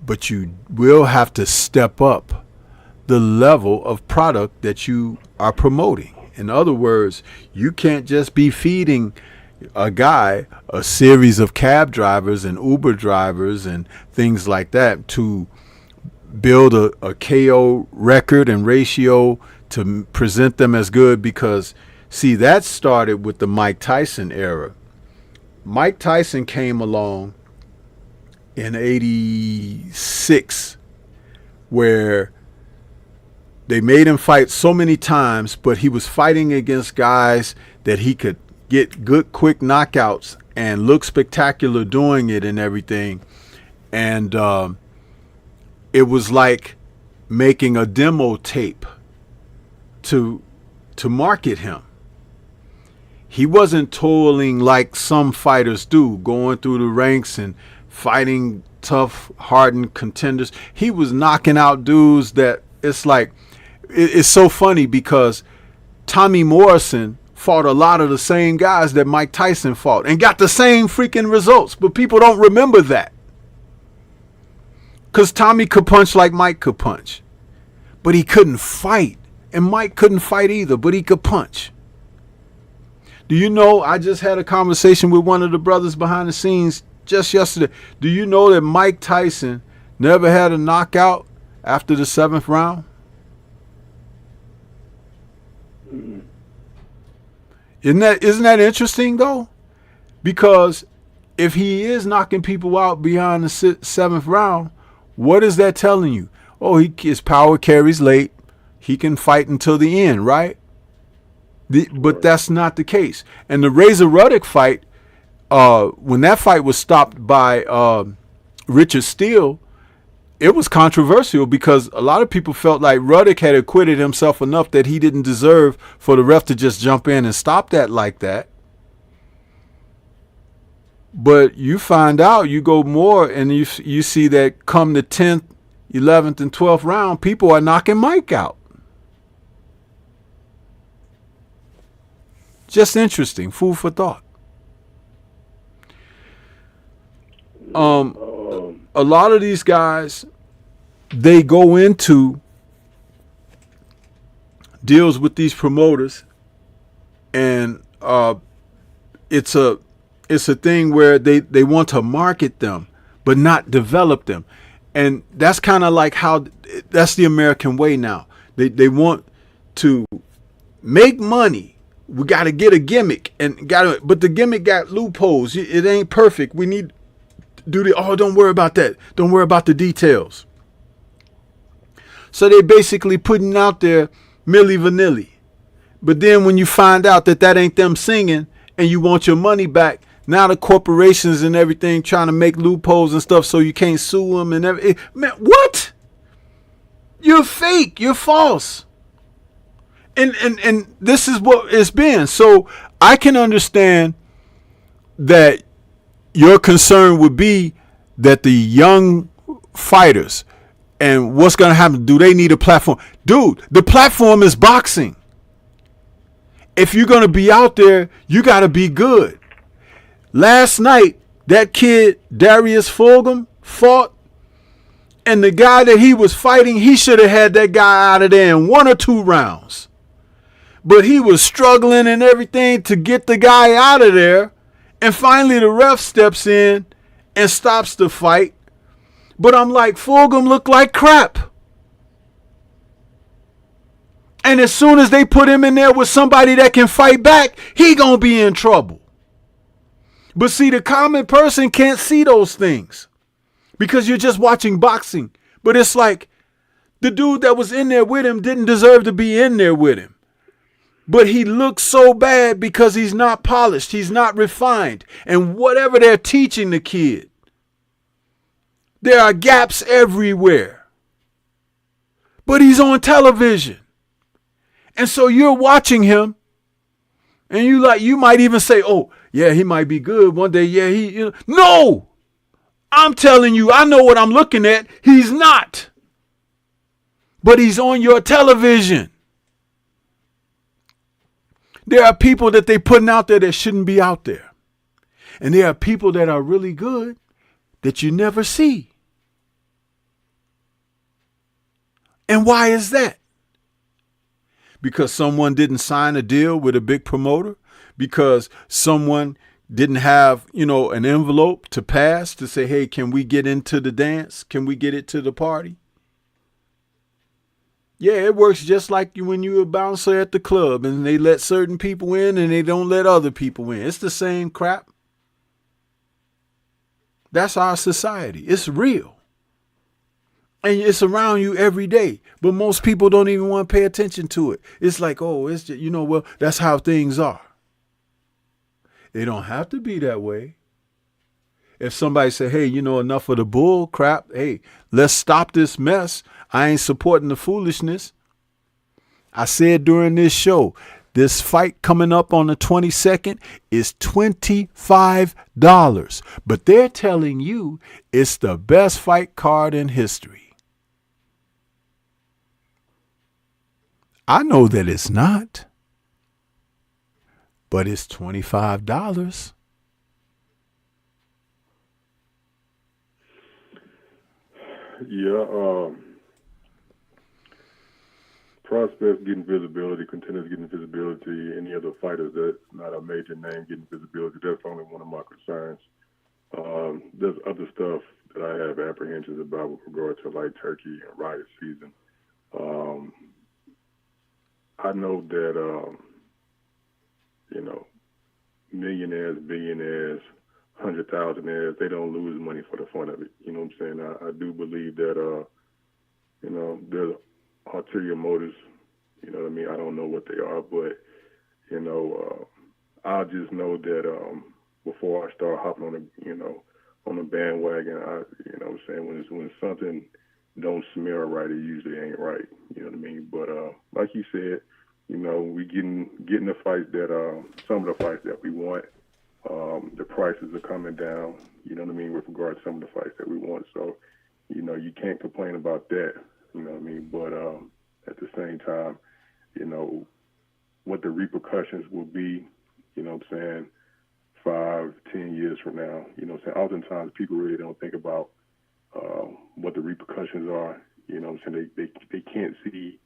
But you will have to step up the level of product that you are promoting. In other words, you can't just be feeding a guy a series of cab drivers and Uber drivers and things like that to build a KO record and ratio to present them as good, because, see, that started with the Mike Tyson era. Mike Tyson came along in 86, where they made him fight so many times, but he was fighting against guys that he could get good, quick knockouts and look spectacular doing it and everything. And it was like making a demo tape to market him. He wasn't toiling like some fighters do, going through the ranks and fighting tough, hardened contenders. He was knocking out dudes that it's like, it's so funny because Tommy Morrison fought a lot of the same guys that Mike Tyson fought and got the same freaking results, but people don't remember that. Because Tommy could punch like Mike could punch, but he couldn't fight. And Mike couldn't fight either, but he could punch. Do you know, I just had a conversation with one of the brothers behind the scenes just yesterday. Do you know that Mike Tyson never had a knockout after the 7th round? Isn't that interesting though? Because if he is knocking people out beyond the 7th round, what is that telling you? Oh, his power carries late. He can fight until the end, right? But that's not the case. And the Razor Ruddock fight, when that fight was stopped by Richard Steele, it was controversial because a lot of people felt like Ruddock had acquitted himself enough that he didn't deserve for the ref to just jump in and stop that like that. But you find out, you go more, and you see that come the 10th, 11th, and 12th round, people are knocking Mike out. Just interesting, food for thought. A lot of these guys, they go into deals with these promoters, and it's a thing where they want to market them but not develop them. And that's kind of like how that's the American way now. They want to make money. We got to get a gimmick, but the gimmick got loopholes. It ain't perfect. We need to do don't worry about that. Don't worry about the details. So they basically putting out there Milli Vanilli. But then when you find out that ain't them singing and you want your money back, now the corporations and everything trying to make loopholes and stuff so you can't sue them and everything. Man, what? You're fake. You're false. And this is what it's been. So I can understand that your concern would be that the young fighters and what's going to happen. Do they need a platform? Dude, the platform is boxing. If you're going to be out there, you got to be good. Last night, that kid, Darius Fulgham, fought. And the guy that he was fighting, he should have had that guy out of there in 1 or 2 rounds. But he was struggling and everything to get the guy out of there. And finally the ref steps in and stops the fight. But I'm like, Fulgham looked like crap. And as soon as they put him in there with somebody that can fight back, he gonna be in trouble. But see, the common person can't see those things because you're just watching boxing. But it's like the dude that was in there with him didn't deserve to be in there with him. But he looks so bad because he's not polished. He's not refined. And whatever they're teaching the kid, there are gaps everywhere. But he's on television. And so you're watching him. And you might even say, oh, yeah, he might be good one day. Yeah, No! I'm telling you, I know what I'm looking at. He's not. But he's on your television. There are people that they putting out there that shouldn't be out there. And there are people that are really good that you never see. And why is that? Because someone didn't sign a deal with a big promoter? Because someone didn't have, an envelope to pass to say, hey, can we get into the dance? Can we get it to the party? Yeah, it works just like when you're a bouncer at the club and they let certain people in and they don't let other people in. It's the same crap. That's our society. It's real. And it's around you every day. But most people don't even want to pay attention to it. It's like, oh, it's just, well, that's how things are. They don't have to be that way. If somebody say, hey, enough of the bull crap. Hey, let's stop this mess. I ain't supporting the foolishness. I said during this show, this fight coming up on the 22nd is $25. But they're telling you it's the best fight card in history. I know that it's not. But it's $25. Yeah, prospects getting visibility, contenders getting visibility, any other fighters that's not a major name getting visibility, that's only one of my concerns. There's other stuff that I have apprehensions about with regard to like turkey and riot season. I know that, millionaires, billionaires, 100,000aires, they don't lose money for the fun of it. You know what I'm saying? I do believe that, there's ulterior motives. You know what I mean? I don't know what they are, but, I just know that before I start hopping on the bandwagon, you know what I'm saying, when something don't smell right, it usually ain't right. You know what I mean? But like you said, we getting the fights that some of the fights that we want. The prices are coming down, you know what I mean, with regard to some of the fights that we want. So, you can't complain about that, you know what I mean? But at the same time, what the repercussions will be, you know what I'm saying, 5-10 years from now, you know what I'm saying? Oftentimes people really don't think about what the repercussions are, you know what I'm saying? They can't see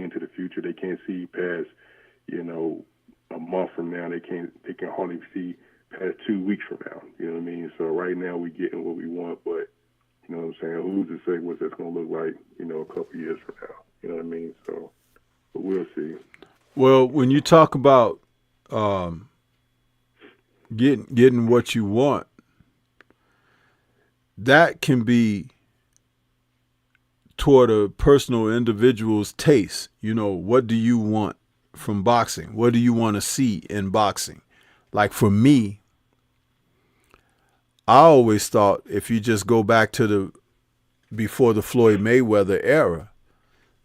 into the future. They can't see past, a month from now. They can hardly see past 2 weeks from now. You know what I mean? So right now we getting what we want, but you know what I'm saying? Who's to say what that's going to look like, a couple years from now? You know what I mean? So, but we'll see. Well, when you talk about getting what you want, that can be toward a personal individual's taste. What do you want from boxing? What do you want to see in boxing? Like for me, I always thought if you just go back to before the Floyd Mayweather era,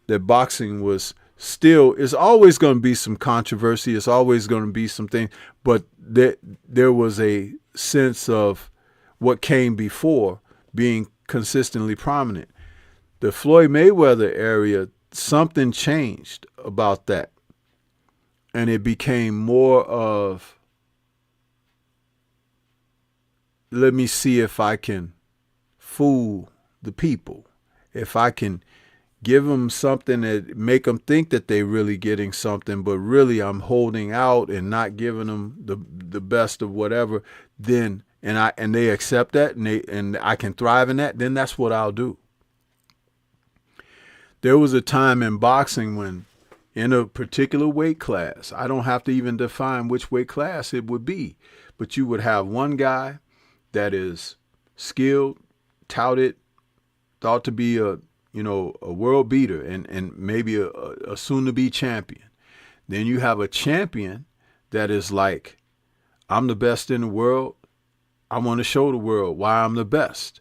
that boxing was still, it's always going to be some controversy. It's always going to be something, but there was a sense of what came before being consistently prominent. The Floyd Mayweather area, something changed about that. And it became more of, let me see if I can fool the people. If I can give them something that make them think that they're really getting something, but really I'm holding out and not giving them the best of whatever, then and they accept that and I can thrive in that, then that's what I'll do. There was a time in boxing when in a particular weight class, I don't have to even define which weight class it would be, but you would have one guy that is skilled, touted, thought to be a world beater and maybe a soon-to-be champion. Then you have a champion that is like, I'm the best in the world. I want to show the world why I'm the best.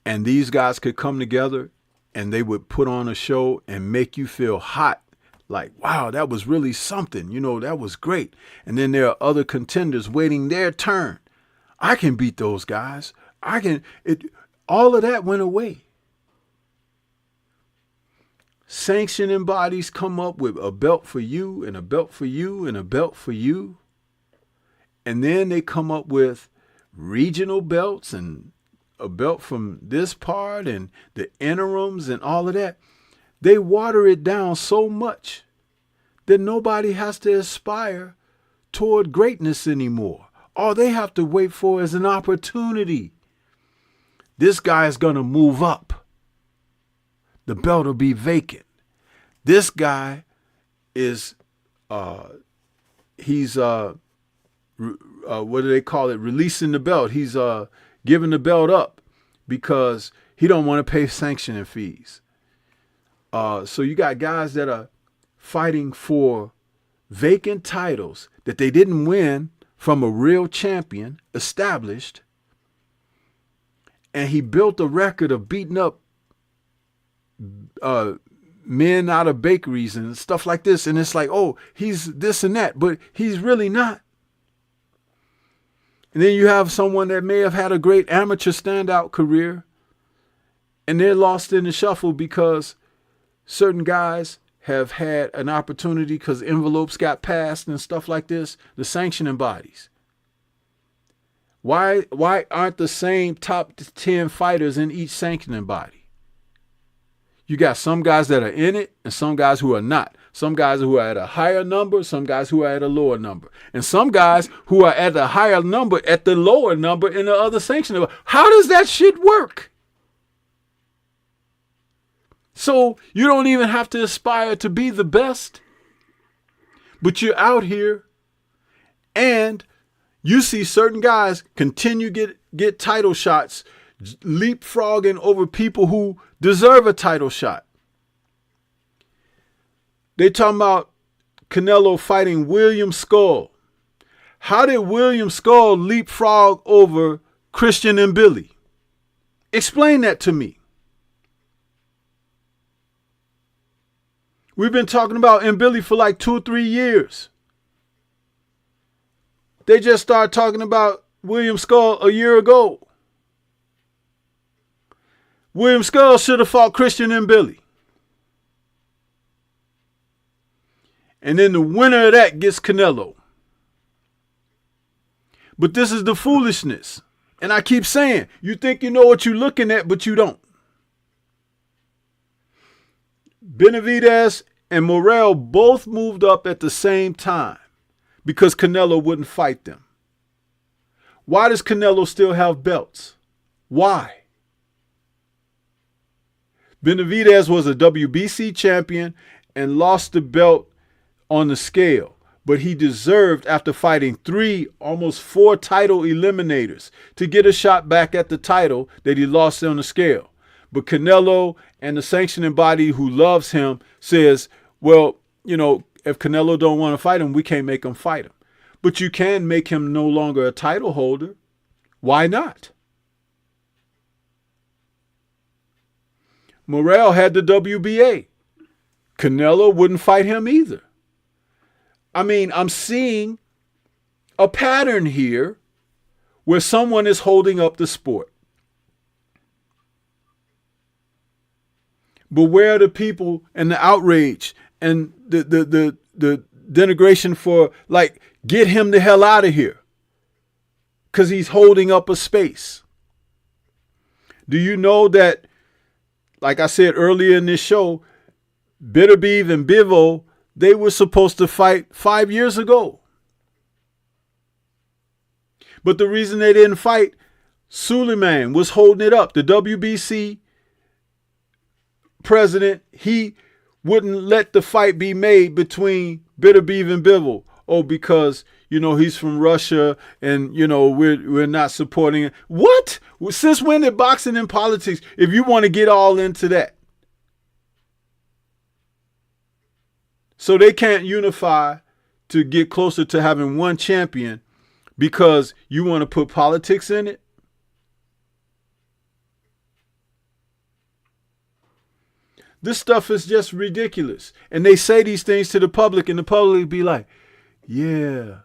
And these guys could come together and they would put on a show and make you feel hot. Like, wow, that was really something. That was great. And then there are other contenders waiting their turn. I can beat those guys. All of that went away. Sanctioning bodies come up with a belt for you and a belt for you and a belt for you. And then they come up with regional belts and a belt from this part and the interims and all of that. They water it down so much that nobody has to aspire toward greatness anymore. All they have to wait for is an opportunity. This guy is going to move up. The belt will be vacant. This guy is, what do they call it? Releasing the belt. He's giving the belt up because he don't want to pay sanctioning fees. So you got guys that are fighting for vacant titles that they didn't win from a real champion established. And he built a record of beating up men out of bakeries and stuff like this. And it's like, oh, he's this and that, but he's really not. And then you have someone that may have had a great amateur standout career and they're lost in the shuffle because certain guys have had an opportunity because envelopes got passed and stuff like this, the sanctioning bodies. Why aren't the same top 10 fighters in each sanctioning body? You got some guys that are in it and some guys who are not. Some guys who are at a higher number, some guys who are at a lower number. And some guys who are at a higher number at the lower number in the other sanctioning body. How does that shit work? So you don't even have to aspire to be the best, but you're out here and you see certain guys continue get title shots, leapfrogging over people who deserve a title shot. They talking about Canelo fighting William Skull. How did William Skull leapfrog over Christian and Billy? Explain that to me. We've been talking about Billy for like 2 or 3 years. They just started talking about William Skull a year ago. William Skull should have fought Christian and Billy. And then the winner of that gets Canelo. But this is the foolishness. And I keep saying, you think you know what you're looking at, but you don't. Benavidez and Morrell both moved up at the same time because Canelo wouldn't fight them. Why does Canelo still have belts? Why? Benavidez was a WBC champion and lost the belt on the scale, but he deserved, after fighting 3, almost 4 title eliminators, to get a shot back at the title that he lost on the scale. But Canelo and the sanctioning body who loves him says, well, you know, if Canelo don't want to fight him, we can't make him fight him. But you can make him no longer a title holder. Why not? Morrell had the WBA. Canelo wouldn't fight him either. I mean, I'm seeing a pattern here where someone is holding up the sport. But where are the people and the outrage and the denigration for, like, get him the hell out of here because he's holding up a space? Do you know that, like I said earlier in this show, Bitterbeef and Bivol, they were supposed to fight 5 years ago. But the reason they didn't fight, Suleiman was holding it up. The WBC president, he wouldn't let the fight be made between Bitterbeef and Bivol. Oh, because, you know, he's from Russia and, you know, we're not supporting it. What? Since when did boxing and politics, if you want to get all into that? So they can't unify to get closer to having one champion because you want to put politics in it? This stuff is just ridiculous. And they say these things to the public and the public be like, yeah,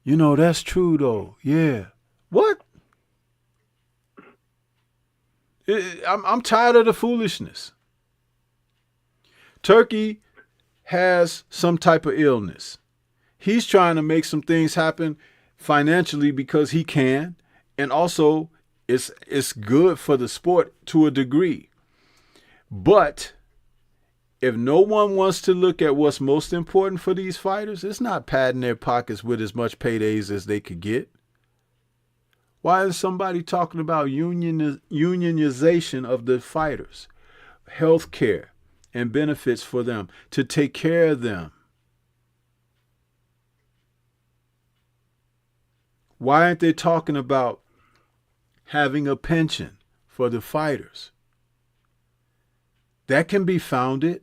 you know, that's true though. Yeah. What? I'm tired of the foolishness. Turkey has some type of illness. He's trying to make some things happen financially because he can, and also it's good for the sport to a degree. But if no one wants to look at what's most important for these fighters, it's not padding their pockets with as much paydays as they could get. Why is somebody talking about unionization of the fighters, health care and benefits for them, to take care of them? Why aren't they talking about having a pension for the fighters? That can be founded.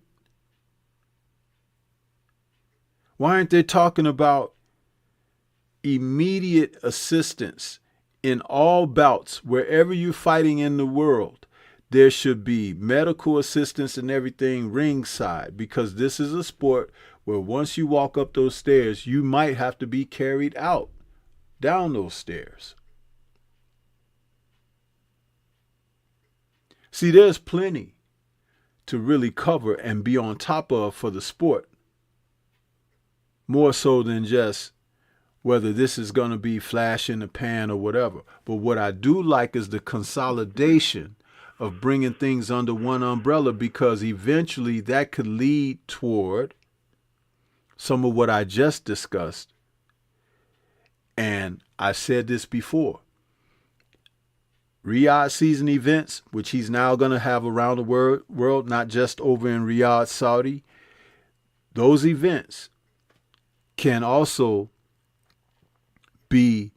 Why aren't they talking about immediate assistance in all bouts, wherever you're fighting in the world? There should be medical assistance and everything ringside, because this is a sport where once you walk up those stairs, you might have to be carried out down those stairs. See, there's plenty to really cover and be on top of for the sport, more so than just whether this is going to be flash in the pan or whatever. But what I do like is the consolidation of bringing things under one umbrella, because eventually that could lead toward some of what I just discussed. And I said this before. Riyadh season events, which he's now going to have around the world, not just over in Riyadh, Saudi, those events can also be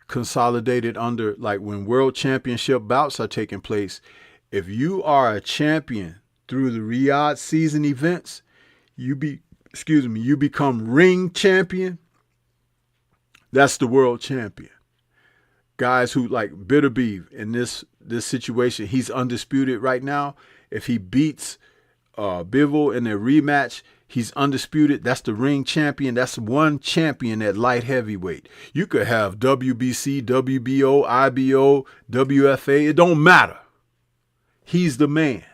consolidated under, like when world championship bouts are taking place. If you are a champion through the Riyadh season events, you become ring champion. That's the world champion. Guys who, like Bitterbeef in this situation, he's undisputed right now. If he beats Bivol in a rematch, he's undisputed. That's the ring champion. That's one champion at light heavyweight. You could have WBC, WBO, IBO, WFA. It don't matter. He's the man.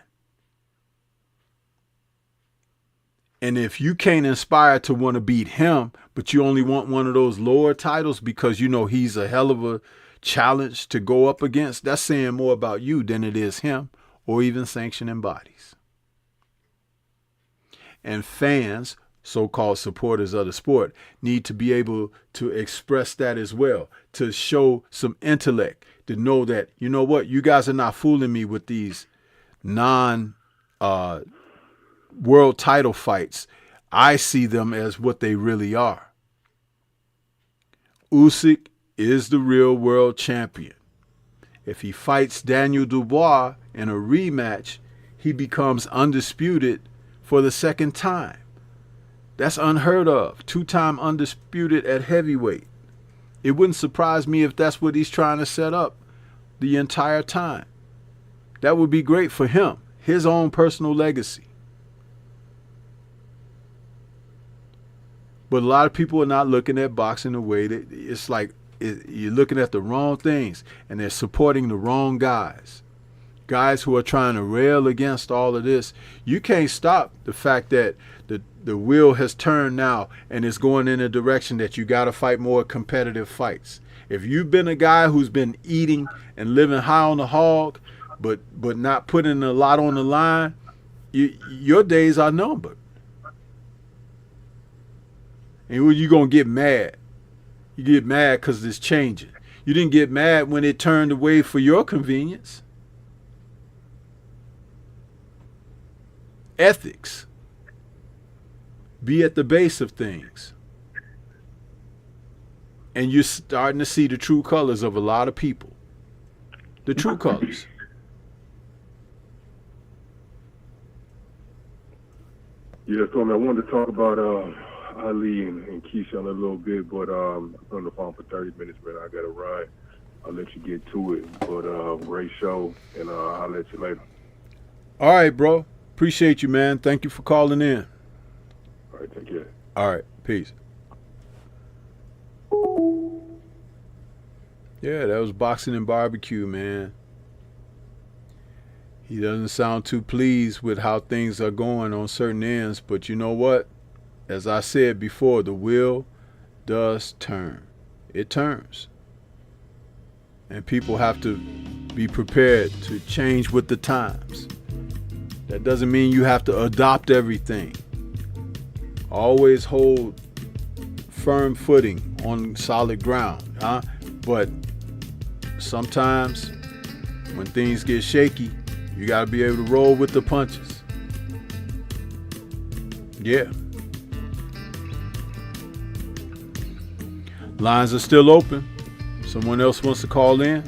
And if you can't inspire to want to beat him, but you only want one of those lower titles because you know he's a hell of a challenge to go up against, that's saying more about you than it is him or even sanctioning bodies. And fans, so-called supporters of the sport, need to be able to express that as well, to show some intellect, to know that, you know what, you guys are not fooling me with these world title fights. I see them as what they really are. Usyk is the real world champion. If he fights Daniel Dubois in a rematch, he becomes undisputed for the second time. That's unheard of. 2-time undisputed at heavyweight. It wouldn't surprise me if that's what he's trying to set up the entire time. That would be great for him, his own personal legacy. But a lot of people are not looking at boxing the way that it's like you're looking at the wrong things, and they're supporting the wrong guys. Guys who are trying to rail against all of this. You can't stop the fact that the wheel has turned now and it's going in a direction that you got to fight more competitive fights. If you've been a guy who's been eating and living high on the hog, but not putting a lot on the line, your days are numbered. And when you going to get mad? You get mad because it's changing. You didn't get mad when it turned away for your convenience. Ethics. Be at the base of things. And you're starting to see the true colors of a lot of people. The true colors. Yeah, Stormy, I wanted to talk about Ali and Keyshawn a little bit, but I'm on the phone for 30 minutes, man. I got to run. I'll let you get to it. But great show, and I'll let you later. All right, bro. Appreciate you, man. Thank you for calling in. All right, take care. All right, peace. Yeah, that was Boxing and Barbecue, man. He doesn't sound too pleased with how things are going on certain ends, but you know what? As I said before, the wheel does turn. it turns. And people have to be prepared to change with the times. That doesn't mean you have to adopt everything. Always hold firm footing on solid ground, huh? But sometimes when things get shaky, you gotta be able to roll with the punches. Yeah. Lines are still open. Someone else wants to call in?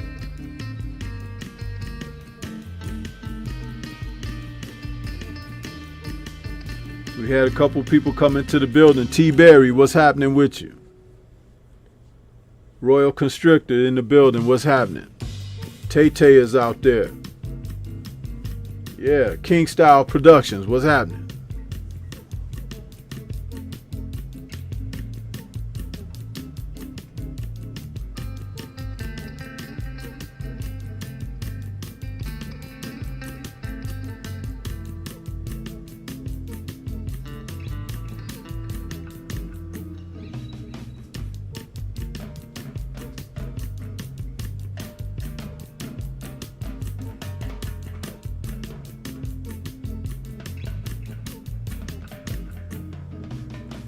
We had a couple people come into the building. T. Berry, what's happening with you? Royal Constrictor in the building, what's happening? Tay-Tay is out there. Yeah, King Style Productions, what's happening?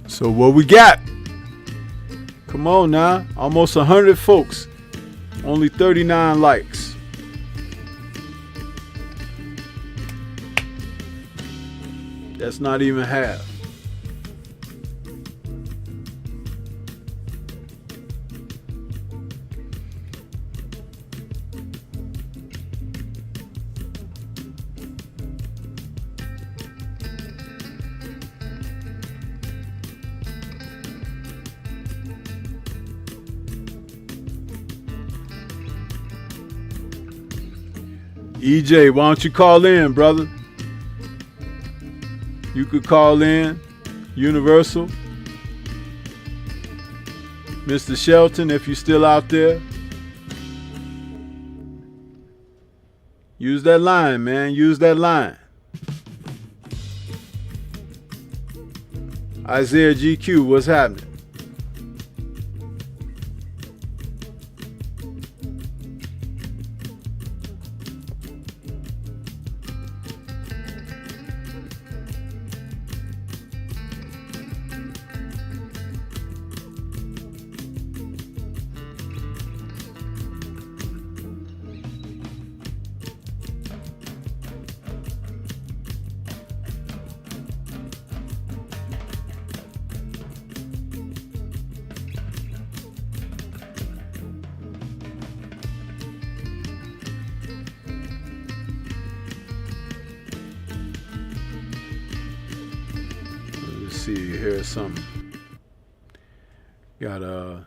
So what we got? Come on now. Almost 100 folks. Only 39 likes. That's not even half. EJ, why don't you call in, brother? You could call in. Universal. Mr. Shelton, if you're still out there. Use that line, man. Use that line. Isaiah GQ, what's happening? See, here's something. Got a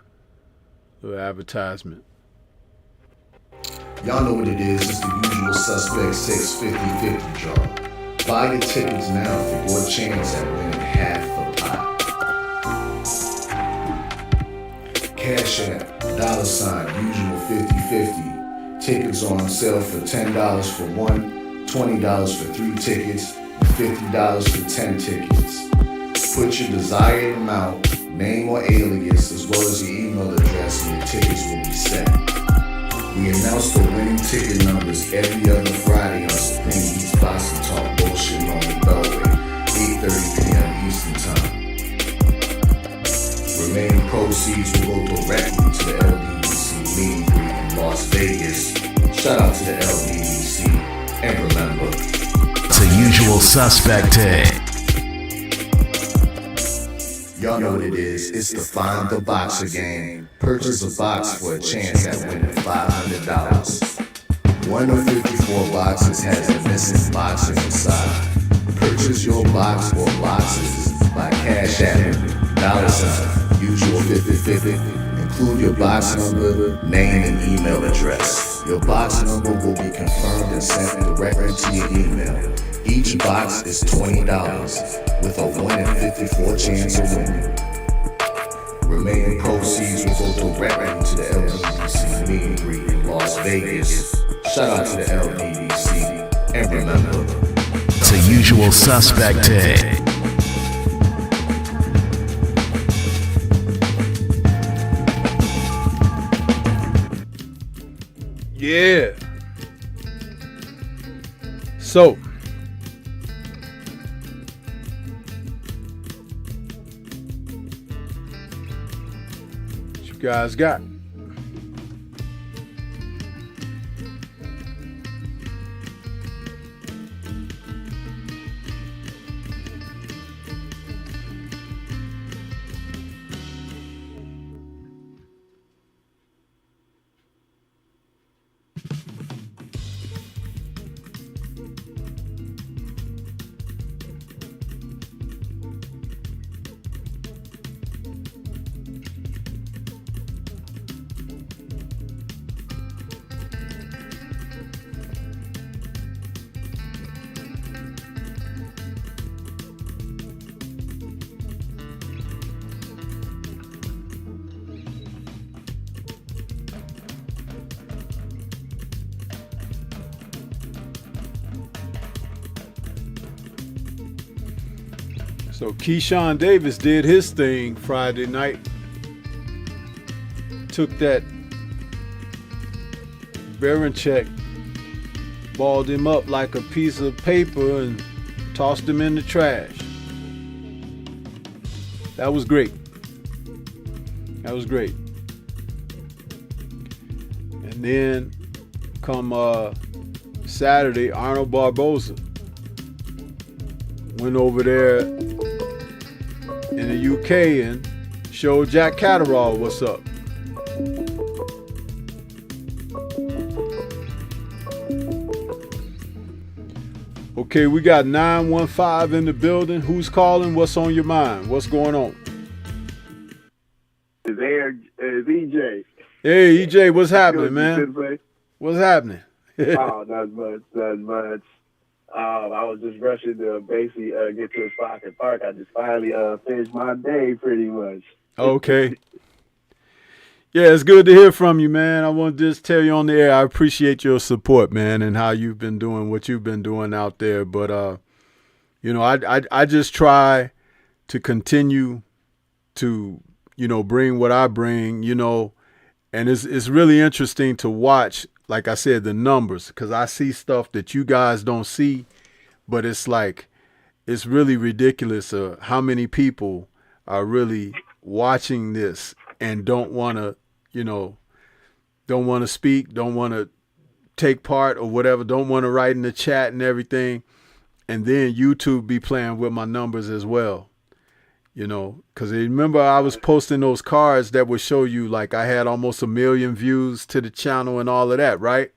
little advertisement. Y'all know what it is. It's the usual suspect 650-50 draw. Buy your tickets now for your chance at winning half the pot. Cash App, $ usual 50-50. Tickets on sale for $10 for one, $20 for 3 tickets, and $50 for 10 tickets. Put your desired amount, name or alias, as well as your email address, and your tickets will be set. We announce the winning ticket numbers every other Friday on Supreme Beats Boxing Talk Bullshit on the Beltway, 8:30 p.m. Eastern Time. Remaining proceeds will go directly to the LBDC meet and greet in Las Vegas. Shout out to the LBDC, and remember, it's a usual suspect tag. Y'all know what it is. It's the Find the Boxer game. Purchase a box for a chance at winning $500. One of 54 boxes has a missing boxer inside. Purchase your box or boxes by Cash App, $ usual 50-50. Include your box number, name, and email address. Your box number will be confirmed and sent directly to your email. Each box is $20 with a 1 in 54 chance of winning. Remaining proceeds will go directly to the LBDC meet and greet in Las Vegas. Shout out to the LBDC, and remember, it's a usual suspect tag. Yeah. So, what you guys got? So Keyshawn Davis did his thing Friday night. Took that Baroncheck, balled him up like a piece of paper and tossed him in the trash. That was great. That was great. And then come Saturday, Arnold Barboza went over there in the UK and showed Jack Catterall what's up. Okay, we got 915 in the building. Who's calling? What's on your mind? What's going on? It's EJ. Hey, EJ, what's happening, man? What's happening? Oh, not much, not much. I was just rushing to basically get to a spot at park. I just finally finished my day pretty much. Okay. Yeah, it's good to hear from you, man. I want to just tell you on the air, I appreciate your support, man, and how you've been doing what you've been doing out there. But, you know, I just try to continue to, you know, bring what I bring, you know, and it's really interesting to watch, like I said, the numbers, because I see stuff that you guys don't see, but it's like, it's really ridiculous how many people are really watching this and don't want to, you know, don't want to speak, don't want to take part or whatever, don't want to write in the chat and everything. And then YouTube be playing with my numbers as well, you know, because remember I was posting those cards that would show you like I had almost 1 million views to the channel and all of that, right?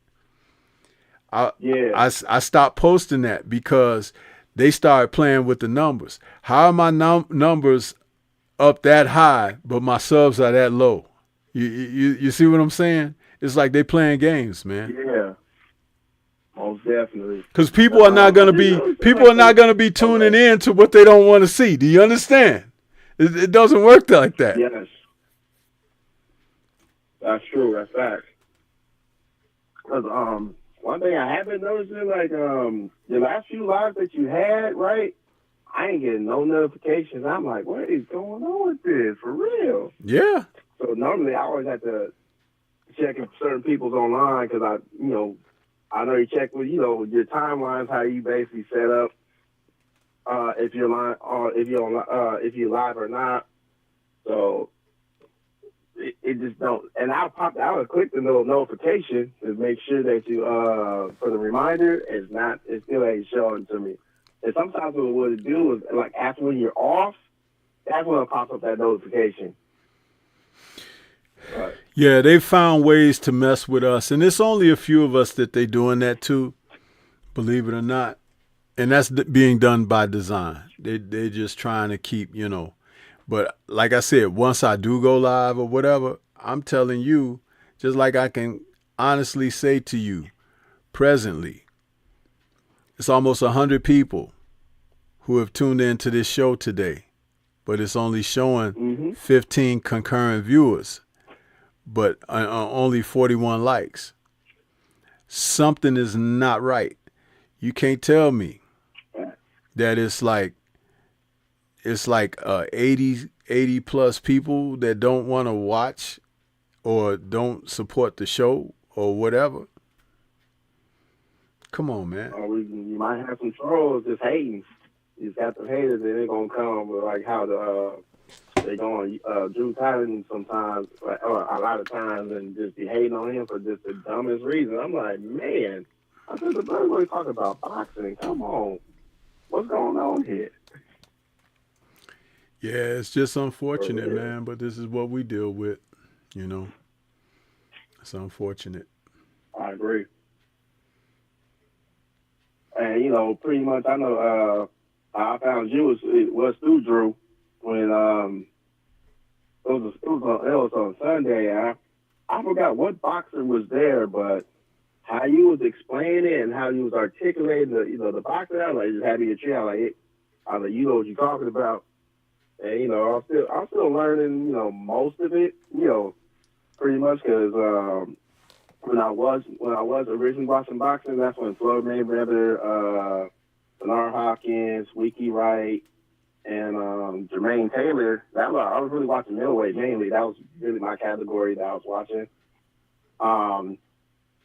I stopped posting that because they started playing with the numbers. How are my numbers up that high, but my subs are that low? You see what I'm saying? It's like they playing games, man. Yeah, most definitely. Because people are not gonna be tuning in to what they don't want to see. Do you understand? It doesn't work like that. Yes, that's true. That's facts. Because one thing I have been noticing, like the last few lives that you had, right? I ain't getting no notifications. I'm like, what is going on with this? For real? Yeah. So normally I always have to check if certain people's online because I know you check with, your timelines, how you basically set up if you're live or if you're live or not. So it just don't. And I would click the little notification to make sure that you for the reminder it still ain't showing to me. And sometimes what it do is like after when you're off, that's when it pops up that notification. Right. Yeah, they found ways to mess with us, and it's only a few of us that they doing that to, believe it or not, and that's being done by design. They just trying to keep, But like I said, once I do go live or whatever, I'm telling you, just like I can honestly say to you, presently, it's almost 100 people who have tuned into this show today, but it's only showing 15 concurrent viewers. But only 41 likes. Something is not right. You can't tell me that it's like 80 plus people that don't want to watch or don't support the show or whatever. Come on, man. You might have some trolls just hating. You just got the haters, and they're gonna come with like how they going Drew Titan sometimes, or a lot of times, and just be hating on him for just the dumbest reason. I'm like, man, I said the brother really talking about boxing. Come on, what's going on here? Yeah, it's just unfortunate, man. But this is what we deal with. You know, it's unfortunate. I agree. And, you know, pretty much I know I found you was through Drew when it was on Sunday. I forgot what boxer was there, but how you was explaining it and how you was articulating the boxer, I was like, just had me a chair. I was like, you know what you're talking about. And, you know, I'm still learning, you know, most of it, you know, pretty much because when I was originally watching boxing, that's when Floyd Mayweather, Bernard Hopkins, Wiki Wright, and Jermaine Taylor. I was really watching middleweight mainly. That was really my category that I was watching.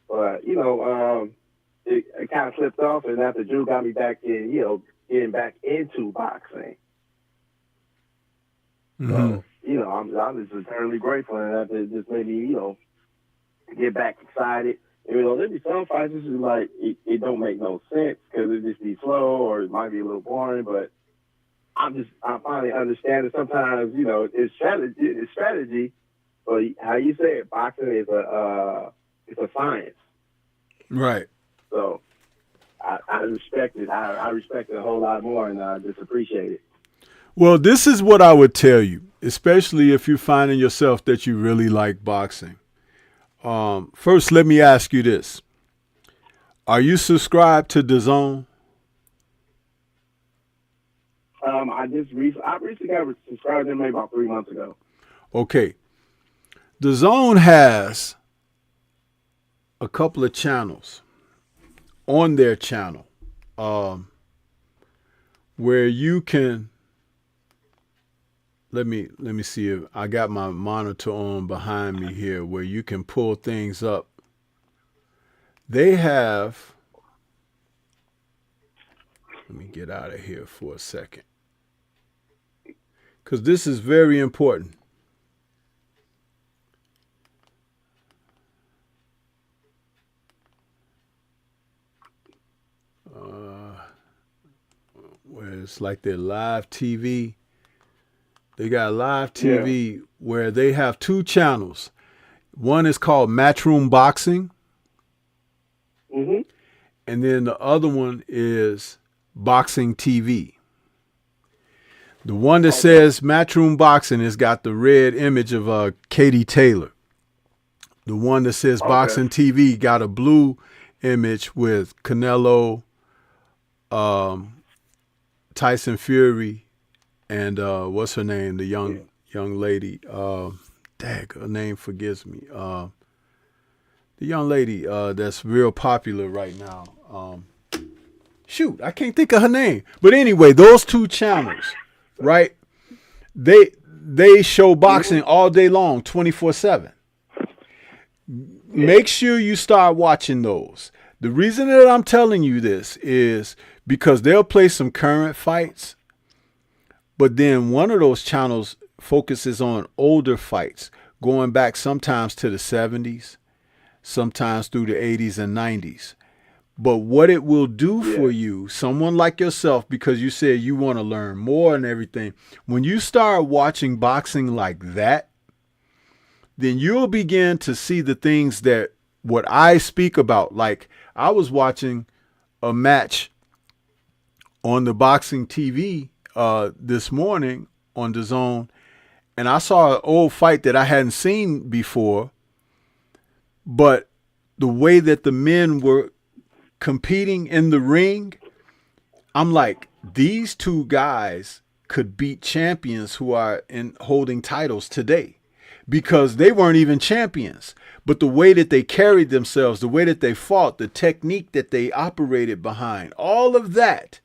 But you know, it kind of slipped off, and after Drew got me back in, you know, getting back into boxing. So, you know, I'm just eternally grateful, and that it just made me, you know, get back excited. And, you know, there'd be some fights that like it don't make no sense because it just be slow or it might be a little boring. But I finally understand that sometimes, you know, it's strategy. But how you say it, boxing is it's a science. Right. So I respect it. I respect it a whole lot more, and I just appreciate it. Well, this is what I would tell you, especially if you're finding yourself that you really like boxing. First, let me ask you this. Are you subscribed to DAZN? I recently got subscribed to them maybe about 3 months ago. Okay. DAZN has a couple of channels on their channel where you can, let me see if I got my monitor on behind me here, where you can pull things up. They have, let me get out of here for a second, because this is very important. Where it's like their live TV. They got live TV where they have two channels. One is called Matchroom Boxing. Mm-hmm. And then the other one is Boxing TV. The one that says Matchroom Boxing has got the red image of Katie Taylor. The one that says Boxing TV got a blue image with Canelo, Tyson Fury, and what's her name? The young lady. Dag, her name forgives me. The young lady that's real popular right now. Shoot, I can't think of her name. But anyway, those two channels, right? They show boxing all day long, 24/7. Make sure you start watching those. The reason that I'm telling you this is because they'll play some current fights, but then one of those channels focuses on older fights, going back sometimes to the 70s, sometimes through the 80s and 90s. But what it will do for you, someone like yourself, because you said you want to learn more and everything, when you start watching boxing like that, then you'll begin to see the things that what I speak about. Like I was watching a match on the Boxing TV this morning on DAZN, and I saw an old fight that I hadn't seen before, but the way that the men were competing in the ring, I'm like, these two guys could beat champions who are holding titles today, because they weren't even champions. But the way that they carried themselves, the way that they fought, the technique that they operated behind, all of that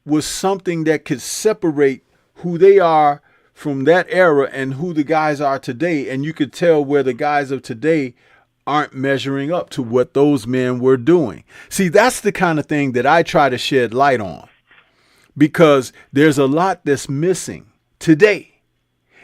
was something that could separate who they are from that era and who the guys are today. And you could tell where the guys of today aren't measuring up to what those men were doing. See, that's the kind of thing that I try to shed light on, because there's a lot that's missing today.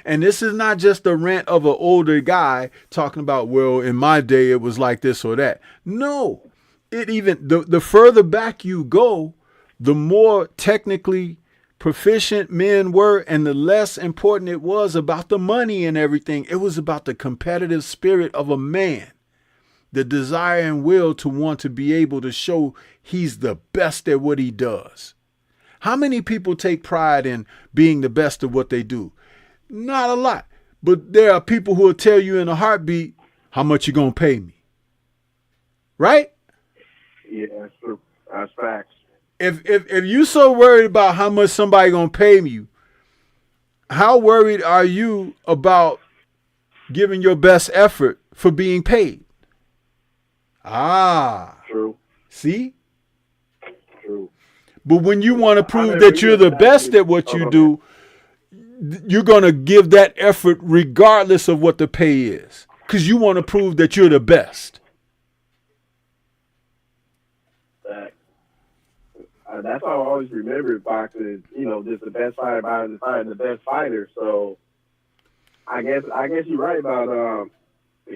And this is not just a rant of an older guy talking about, well, in my day, it was like this or that. No, the further back you go, the more technically proficient men were, and the less important it was about the money and everything. It was about the competitive spirit of a man, the desire and will to want to be able to show he's the best at what he does. How many people take pride in being the best at what they do? Not a lot. But there are people who will tell you in a heartbeat, how much you gonna pay me? Right? Yeah, that's true. That's facts. If you so worried about how much somebody gonna pay you, how worried are you about giving your best effort for being paid? True. See? True. But when you want to prove that you're the best at what you do, you're going to give that effort regardless of what the pay is, because you want to prove that you're the best. That's how I always remember boxing. Just the best fighter fighting the best fighter. So I guess you're right about it.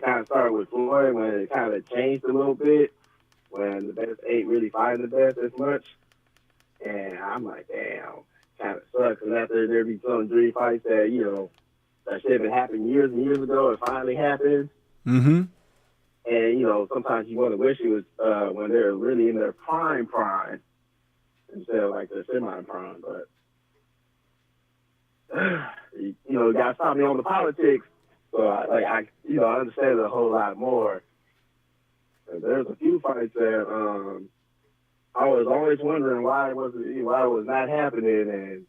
Kind of started with Floyd when it kind of changed a little bit, when the best ain't really fighting the best as much. And I'm like, damn, kind of sucks. And after there be some dream fights that, that shit had happened years and years ago, it finally happened. Mm-hmm. And, sometimes you want to wish it was when they're really in their prime, instead of like their semi-prime. But, you got to stop me on the politics. So, I understand it a whole lot more. And there's a few fights that I was always wondering why it was not happening. And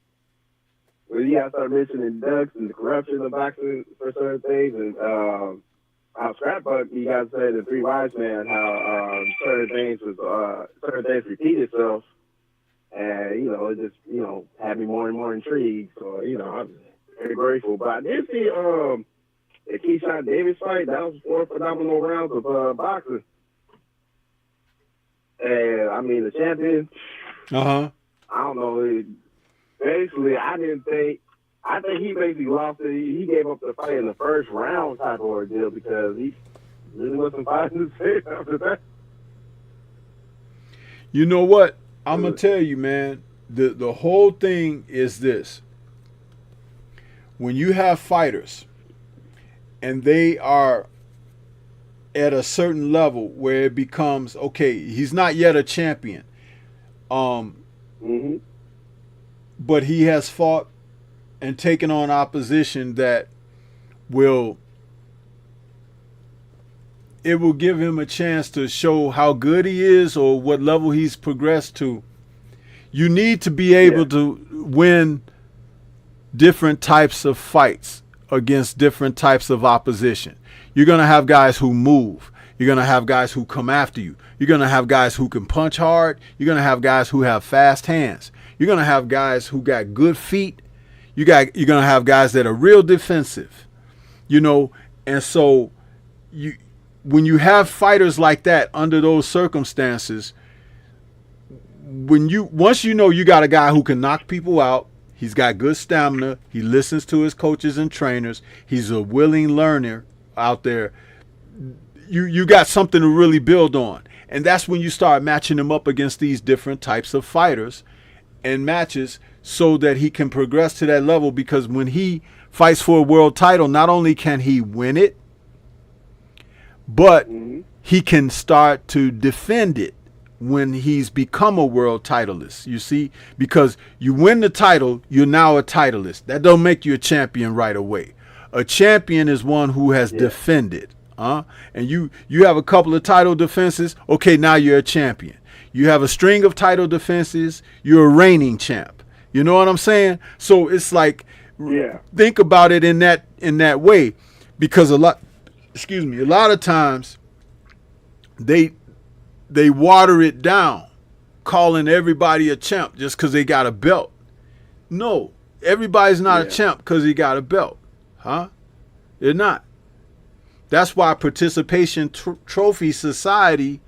when you got to start mentioning ducks and the corruption of boxing for certain things, and how scrapbook, you got to say the Three Wise Men, how certain things repeat itself. And, it just, had me more and more intrigued. So, I'm very grateful. But I did see the Keyshawn Davis fight. That was 4 phenomenal rounds of boxing. And, I mean, the champion, I don't know, basically, I think he basically lost it. He gave up the fight in the first round type of ordeal because he really wasn't fighting the same after that. You know what? I'm going to tell you, man, the whole thing is this. When you have fighters and they are at a certain level where it becomes, okay, he's not yet a champion, but he has fought and taken on opposition that will give him a chance to show how good he is or what level he's progressed to. You need to be able to win different types of fights against different types of opposition. You're going to have guys who move. You're going to have guys who come after you. You're going to have guys who can punch hard. You're going to have guys who have fast hands. You're going to have guys who got good feet. You're going to have guys that are real defensive. And so when you have fighters like that under those circumstances, once you got a guy who can knock people out, he's got good stamina, he listens to his coaches and trainers, he's a willing learner out there, you got something to really build on. And that's when you start matching him up against these different types of fighters and matches so that he can progress to that level, because when he fights for a world title, not only can he win it, but he can start to defend it when he's become a world titleist. You see, because you win the title, you're now a titleist. That don't make you a champion right away. A champion is one who has defended. And you have a couple of title defenses. Okay, now you're a champion. You have a string of title defenses. You're a reigning champ. You know what I'm saying? So it's like, think about it in that way, because a lot of times they water it down, calling everybody a champ just because they got a belt. No, everybody's not a champ because he got a belt. They're not. That's why participation trophy society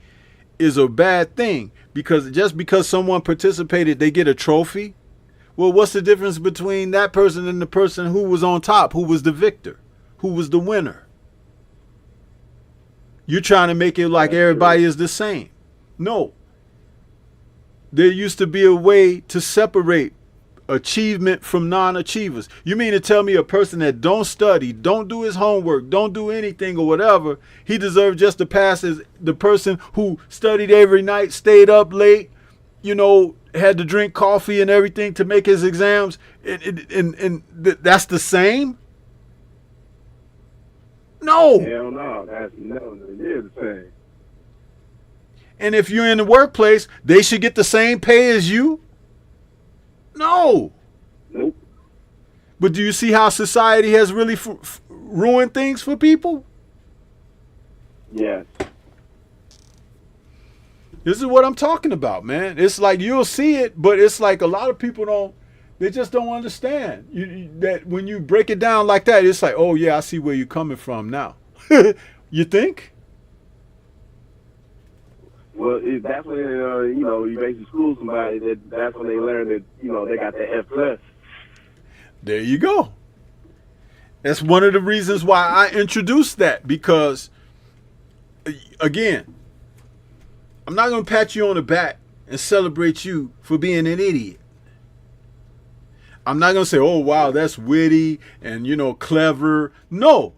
is a bad thing, because just because someone participated, they get a trophy. Well, what's the difference between that person and the person who was on top, who was the victor, who was the winner? You're trying to make it like everybody is the same. No. There used to be a way to separate achievement from non-achievers. You mean to tell me a person that don't study, don't do his homework, don't do anything or whatever, he deserves just to pass as the person who studied every night, stayed up late, had to drink coffee and everything to make his exams, and that's the same? No. Hell no. It is the same. And if you're in the workplace, they should get the same pay as you? No. Nope. But do you see how society has really ruined things for people? Yes. This is what I'm talking about, man. It's like you'll see it, but it's like a lot of people they just don't understand. That when you break it down like that, it's like, oh yeah, I see where you're coming from now. You think? Well, that's when, you basically school somebody, that's when they learn that, they got the F+. There you go. That's one of the reasons why I introduced that, because, again, I'm not going to pat you on the back and celebrate you for being an idiot. I'm not going to say, oh, wow, that's witty and, clever. No,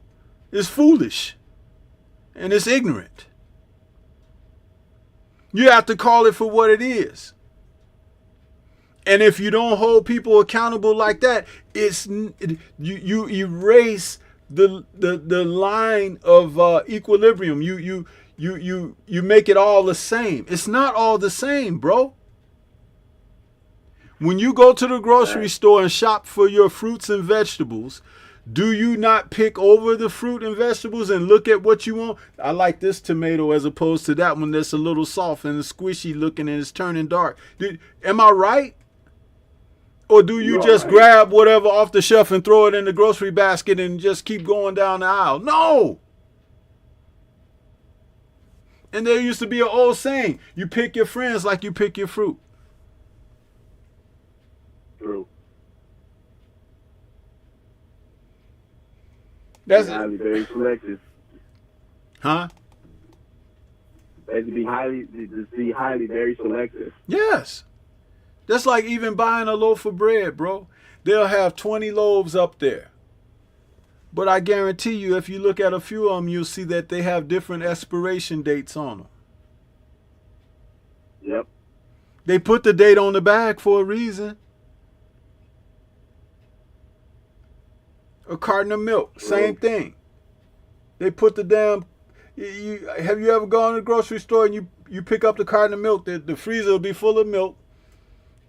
it's foolish and it's ignorant. You have to call it for what it is. And if you don't hold people accountable like that, you erase the line of equilibrium. You make it all the same. It's not all the same, bro. When you go to the grocery store and shop for your fruits and vegetables, do you not pick over the fruit and vegetables and look at what you want? I like this tomato as opposed to that one that's a little soft and squishy looking and it's turning dark. Am I right? Or do you just grab whatever off the shelf and throw it in the grocery basket and just keep going down the aisle? No. And there used to be an old saying, you pick your friends like you pick your fruit. True. That's highly very selective. Huh? They be highly very selective. Yes. That's like even buying a loaf of bread, bro. They'll have 20 loaves up there. But I guarantee you, if you look at a few of them, you'll see that they have different expiration dates on them. Yep. They put the date on the bag for a reason. A carton of milk, same thing. They put the damn. Have you ever gone to the grocery store and you pick up the carton of milk? The freezer will be full of milk,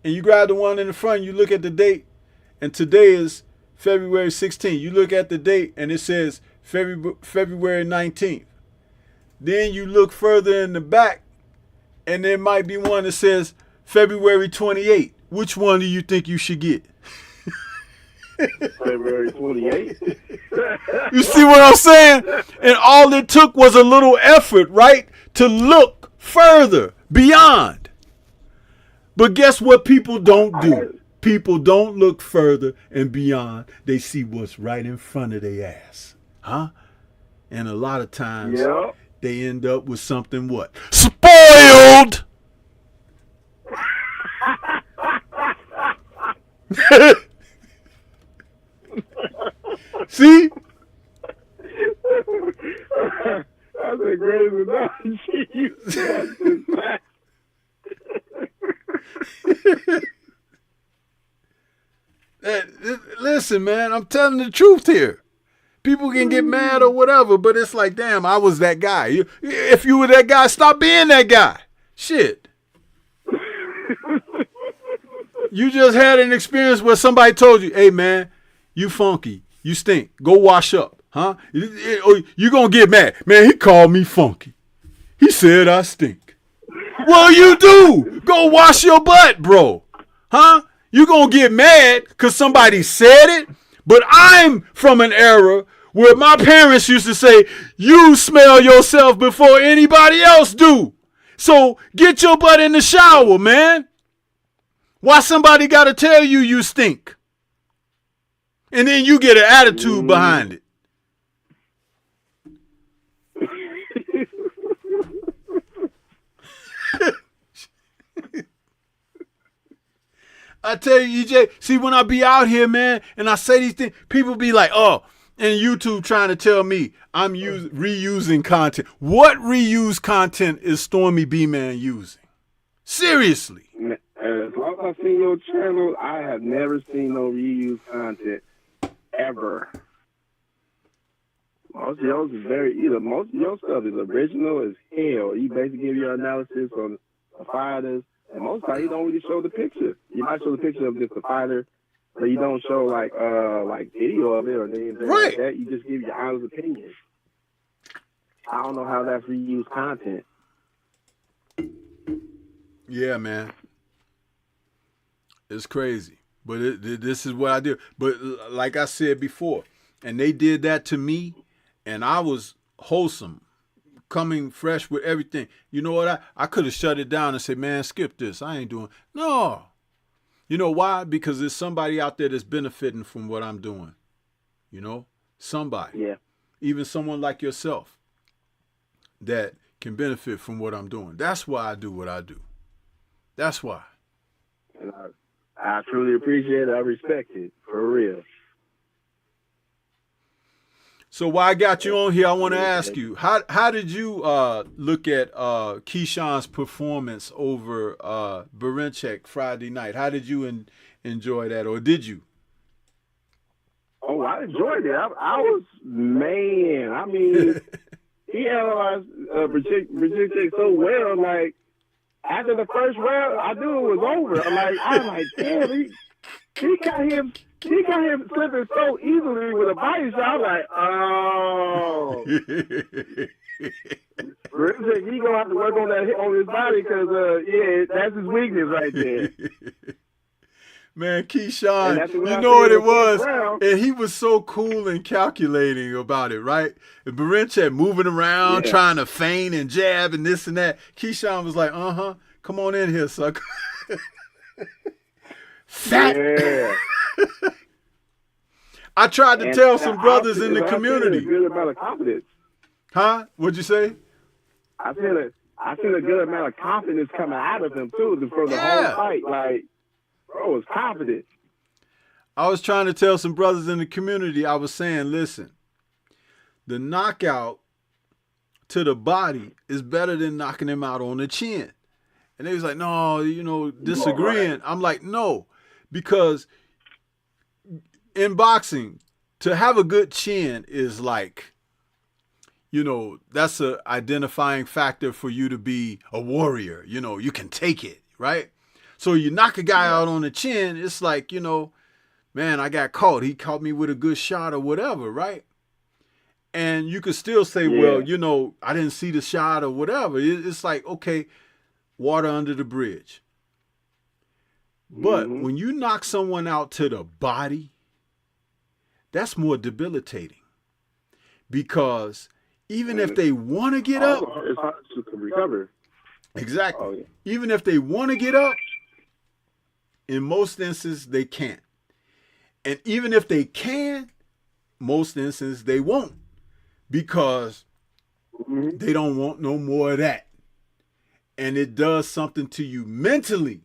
and you grab the one in the front. You look at the date, and today is February 16th. You look at the date, and it says February 19th. Then you look further in the back, and there might be one that says February 28th. Which one do you think you should get? February 28th. You see what I'm saying? And all it took was a little effort, right? To look further, beyond. But guess what people don't do? People don't look further and beyond. They see what's right in front of their ass. Huh? And a lot of times, they end up with something what? Spoiled! See? That's the greatest analogy you said. Listen, man, I'm telling the truth here. People can get mad or whatever, but it's like, damn, I was that guy. If you were that guy, stop being that guy. Shit. You just had an experience where somebody told you, hey, man, you funky. You stink. Go wash up. Huh? You gonna get mad. Man, he called me funky. He said I stink. Well, you do. Go wash your butt, bro. Huh? You gonna get mad because somebody said it? But I'm from an era Where my parents used to say, you smell yourself before anybody else do. So get your butt in the shower, man. Why somebody got to tell you you stink? And then you get an attitude behind it. I tell you, EJ, see, when I be out here, man, and I say these things, people be like, oh, and YouTube trying to tell me I'm reusing content. What reused content is Stormybman using? Seriously. As long as I've seen your channel, I have never seen no reused content ever. Most of yours is most of your stuff is original as hell. You basically give your analysis on the fighters, and most of the time you don't really show the picture. You might show the picture of just the fighter, but you don't show like video of it or anything like that. You just give your honest opinion. I don't know how that's reused content. Yeah, man. It's crazy. But this is what I do. But like I said before, and they did that to me, and I was wholesome, coming fresh with everything. You know what? I could have shut it down and said, man, skip this. I ain't doing. No. You know why? Because there's somebody out there that's benefiting from what I'm doing. You know? Somebody. Yeah. Even someone like yourself that can benefit from what I'm doing. That's why I do what I do. That's why. And I truly appreciate it. I respect it. For real. So while I got you on here, I want to ask you, how did you look at Keyshawn'S performance over Barincek Friday night? How did you enjoy that, or did you? Oh, I enjoyed it. I was, man, I mean, he analyzed Barincek so well, like, after the first round, I knew it was over. I'm like, damn, he got him slipping so easily with a body shot. I'm like, oh. Barincek, he gonna have to work on that on his body because, yeah, that's his weakness right there. Man, Keyshawn, you know what it was? And he was so cool and calculating about it, right? And Barincek moving around, trying to feint and jab and this and that. Keyshawn was like, come on in here, sucker. Fat. Yeah. I tried to tell some brothers in the community. I feel a good amount of confidence. Huh? What'd you say? I feel a good amount of confidence coming out of him, too, for the whole fight. Like, bro was confident. I was trying to tell some brothers in the community, I was saying, listen, the knockout to the body is better than knocking him out on the chin. And they was like, no, disagreeing. Right. I'm like, no, because in boxing, to have a good chin is like, that's a identifying factor for you to be a warrior. You can take it, right? So you knock a guy out on the chin, it's like, man, I got caught. He caught me with a good shot or whatever, right? And you could still say, well, I didn't see the shot or whatever. It's like, okay, water under the bridge. But when you knock someone out to the body, that's more debilitating. Because even if they want to get up, it's hard to recover. Exactly. Oh, yeah. Even if they want to get up, in most instances, they can't. And even if they can, most instances, they won't. Because they don't want no more of that. And it does something to you mentally.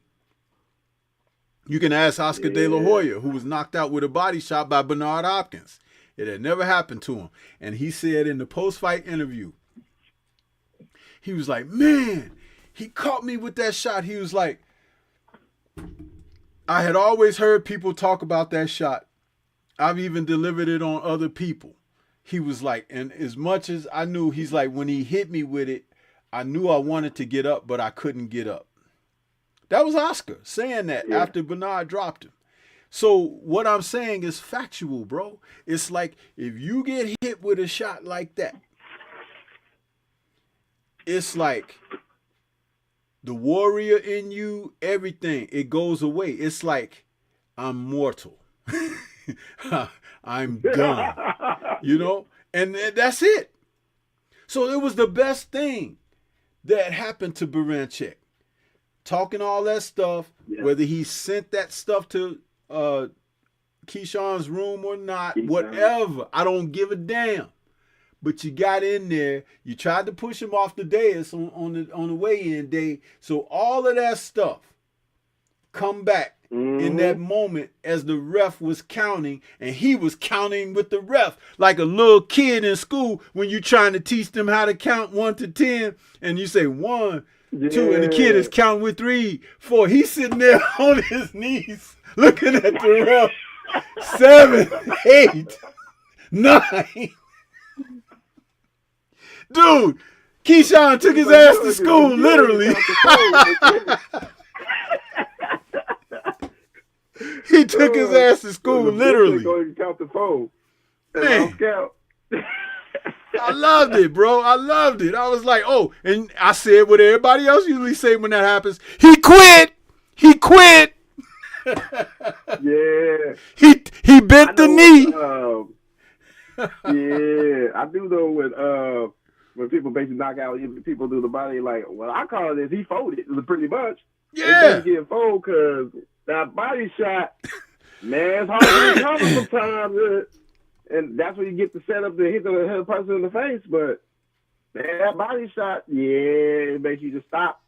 You can ask Oscar De La Hoya, who was knocked out with a body shot by Bernard Hopkins. It had never happened to him. And he said in the post-fight interview, he was like, man, he caught me with that shot. He was like, I had always heard people talk about that shot. I've even delivered it on other people. He was like, and as much as I knew, he's like, when he hit me with it, I knew I wanted to get up, but I couldn't get up. That was Oscar saying that after Bernard dropped him. So what I'm saying is factual, bro. It's like if you get hit with a shot like that, it's like the warrior in you, everything, it goes away. It's like I'm mortal. I'm done. You know, and that's it. So it was the best thing that happened to Baranchek. Talking all that stuff, whether he sent that stuff to Keyshawn'S room or not, whatever. I don't give a damn. But you got in there, you tried to push him off the dais on the weigh-in day. So all of that stuff come back in that moment as the ref was counting, and he was counting with the ref like a little kid in school when you're trying to teach them how to count 1 to 10, and you say 1, 2, and the kid is counting with 3, 4. He's sitting there on his knees looking at the ref. 7, 8, 9. Dude, Keyshawn took his ass to school, literally. He took his ass to school, literally. Going to count the phone. Man. I loved it, bro. I loved it. I was like, oh, and I said what everybody else usually say when that happens. He quit. He quit. Yeah. He bent the knee. Yeah, I do know when people basically knock out, people do the body like, well, I call it he folded pretty much. Yeah. He get fold because that body shot, man, it's hard to recover sometimes. And that's when you get the setup to hit the person in the face. But man, that body shot, yeah, it makes you just stop.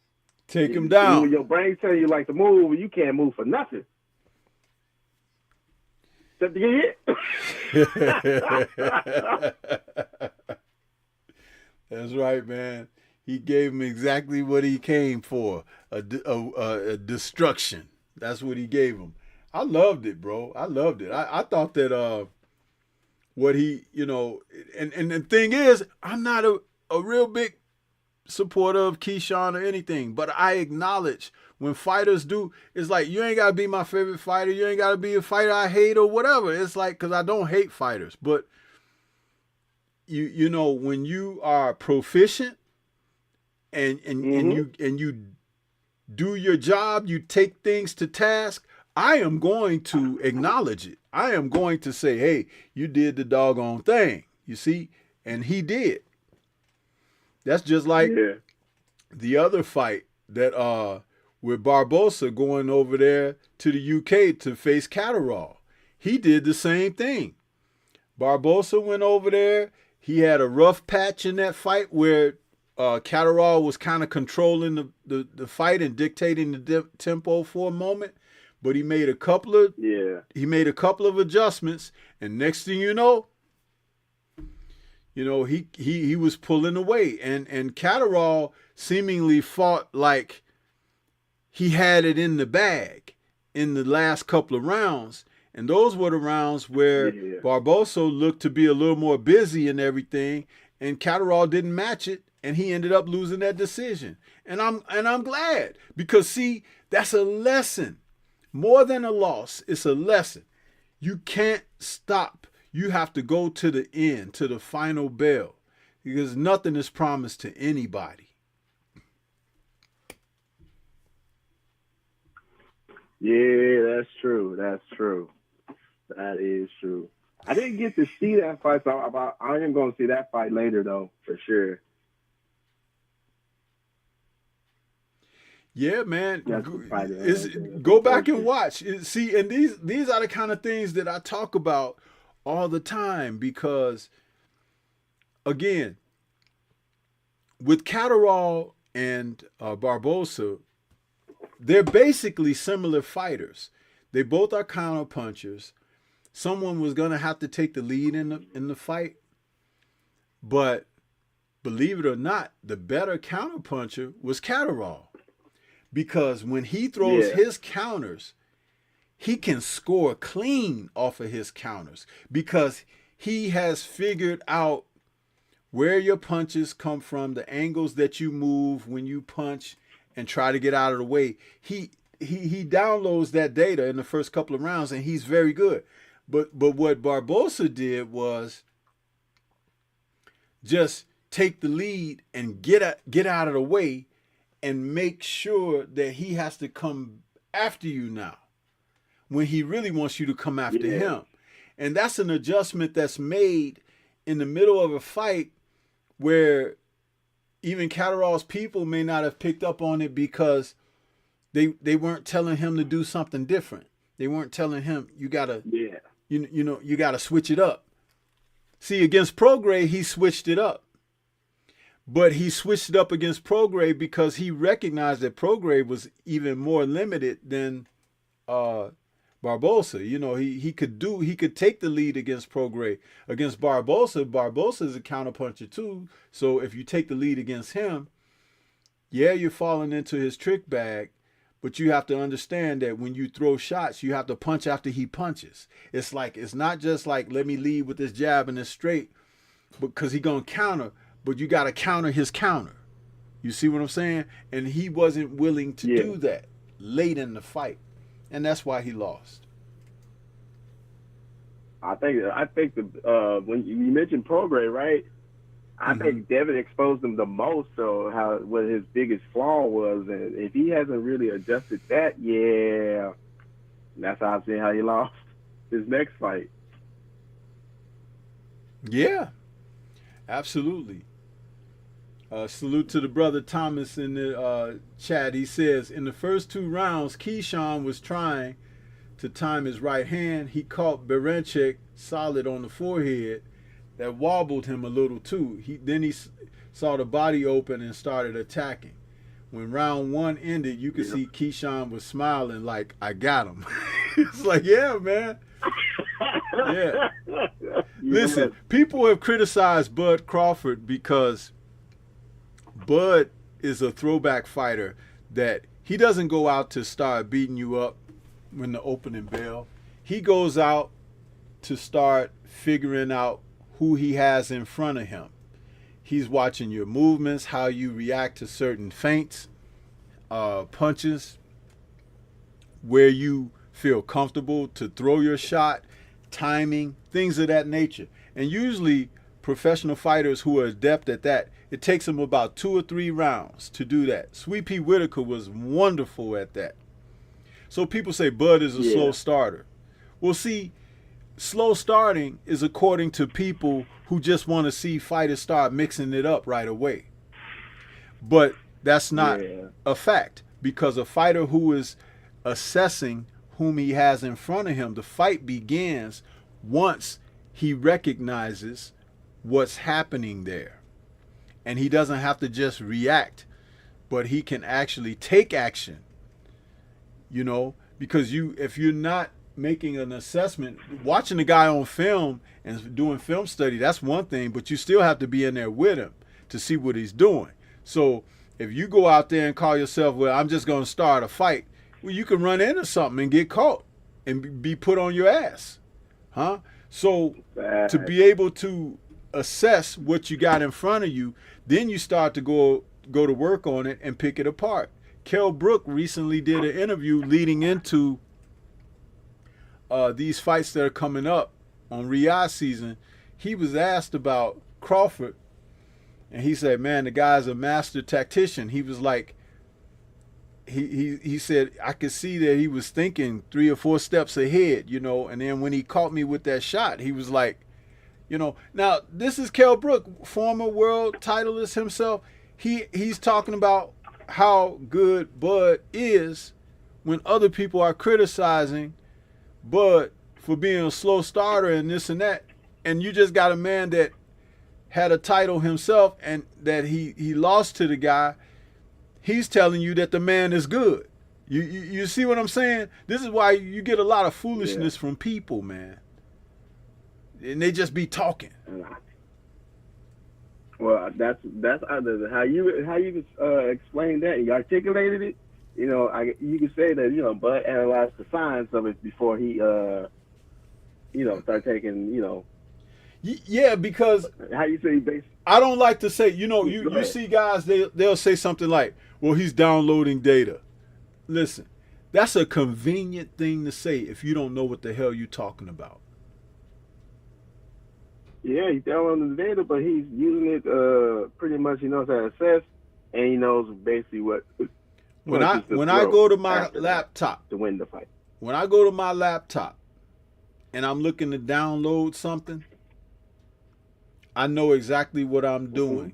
Take him down. When your brain tell you like to move, you can't move for nothing. Except to get hit. That's right, man. He gave him exactly what he came for, a destruction. That's what he gave him. I loved it, bro. I loved it. I thought that what he, you know, and the thing is, I'm not a real big supporter of Keyshawn or anything, but I acknowledge when fighters do, it's like, you ain't got to be my favorite fighter. You ain't got to be a fighter I hate or whatever. It's like, because I don't hate fighters, but you know, when you are proficient and you do your job, you take things to task, I am going to acknowledge it. I am going to say, hey, you did the doggone thing, you see? And he did. That's just like the other fight that with Barbosa going over there to the UK to face Catterall. He did the same thing. Barbosa went over there. He had a rough patch in that fight where Catterall was kind of controlling the fight and dictating the tempo for a moment. But he made a couple of adjustments, and next thing you know, he was pulling away, and Catterall seemingly fought like he had it in the bag in the last couple of rounds, and those were the rounds where Barbosa looked to be a little more busy and everything, and Catterall didn't match it, and he ended up losing that decision. And I'm glad, because see, that's a lesson. More than a loss, it's a lesson. You can't stop. You have to go to the end, to the final bell, because nothing is promised to anybody. Yeah, that's true. That's true. That is true. I didn't get to see that fight, so I am going to see that fight later, though, for sure. Yeah, man. Go back and watch. See, and these are the kind of things that I talk about all the time, because, again, with Catterall and Barbosa, they're basically similar fighters. They both are counterpunchers. Someone was going to have to take the lead in the fight, but believe it or not, the better counterpuncher was Catterall. Because when he throws his counters, he can score clean off of his counters, because he has figured out where your punches come from, the angles that you move when you punch and try to get out of the way. He downloads that data in the first couple of rounds, and he's very good. But what Barbosa did was just take the lead and get out of the way, and make sure that he has to come after you now, when he really wants you to come after him. And that's an adjustment that's made in the middle of a fight where even Catterall's people may not have picked up on it because they weren't telling him to do something different. They weren't telling him you gotta you gotta switch it up. See, against Prograis, he switched it up. But he switched it up against Prograis because he recognized that Prograis was even more limited than Barbosa. You know, he could take the lead against Prograis. Against Barbosa is a counterpuncher too. So if you take the lead against him, yeah, you're falling into his trick bag. But you have to understand that when you throw shots, you have to punch after he punches. It's not just like, let me lead with this jab and this straight, because he gonna counter, but you gotta counter his counter. You see what I'm saying? And he wasn't willing to do that late in the fight. And that's why he lost. I think the when you mentioned Prograis, right? I think Devin exposed him the most, so what his biggest flaw was, and if he hasn't really adjusted that, that's how I see how he lost his next fight. Yeah, absolutely. Salute to the brother Thomas in the chat. He says, in the first 2 rounds, Keyshawn was trying to time his right hand. He caught Berenchek solid on the forehead. That wobbled him a little too. Then he saw the body open and started attacking. When round 1 ended, you could see Keyshawn was smiling like, I got him. It's like, yeah, man. Yeah. Listen, people have criticized Bud Crawford because Bud is a throwback fighter that he doesn't go out to start beating you up when the opening bell. He goes out to start figuring out who he has in front of him. He's watching your movements, how you react to certain feints, punches, where you feel comfortable to throw your shot, timing, things of that nature. And usually professional fighters who are adept at that, it takes them about 2 or 3 rounds to do that. Sweet Pea Whitaker was wonderful at that. So people say Bud is a slow starter. Well, see, slow starting is according to people who just want to see fighters start mixing it up right away. But that's not a fact, because a fighter who is assessing whom he has in front of him, the fight begins once he recognizes what's happening there. And he doesn't have to just react, but he can actually take action, you know, because if you're not making an assessment, watching the guy on film and doing film study, that's one thing, but you still have to be in there with him to see what he's doing. So if you go out there and call yourself, well, I'm just going to start a fight, well, you can run into something and get caught and be put on your ass. So to be able to assess what you got in front of you, then you start to go to work on it and pick it apart. Kell Brook recently did an interview leading into these fights that are coming up on Riyadh season. He was asked about Crawford, and he said, man, the guy's a master tactician. He was like, he said, I could see that he was thinking 3 or 4 steps ahead, you know, and then when he caught me with that shot, he was like, you know, now this is Kell Brook, former world titleist himself. He's talking about how good Bud is when other people are criticizing Bud for being a slow starter and this and that. And you just got a man that had a title himself and that he lost to the guy. He's telling you that the man is good. You see what I'm saying? This is why you get a lot of foolishness from people, man. And they just be talking. Well, that's either how you explain that. You articulated it. You know, you can say that, you know, Bud analyzed the signs of it before he, you know, start taking, you know. Yeah, because how you say I don't like to say, you know, you see guys, they'll say something like, well, he's downloading data. Listen, that's a convenient thing to say if you don't know what the hell you're talking about. Yeah, he's downloading the data, but he's using it pretty much. He knows how to assess, and he knows basically what. When I go to my laptop to win the fight. When I go to my laptop and I'm looking to download something, I know exactly what I'm doing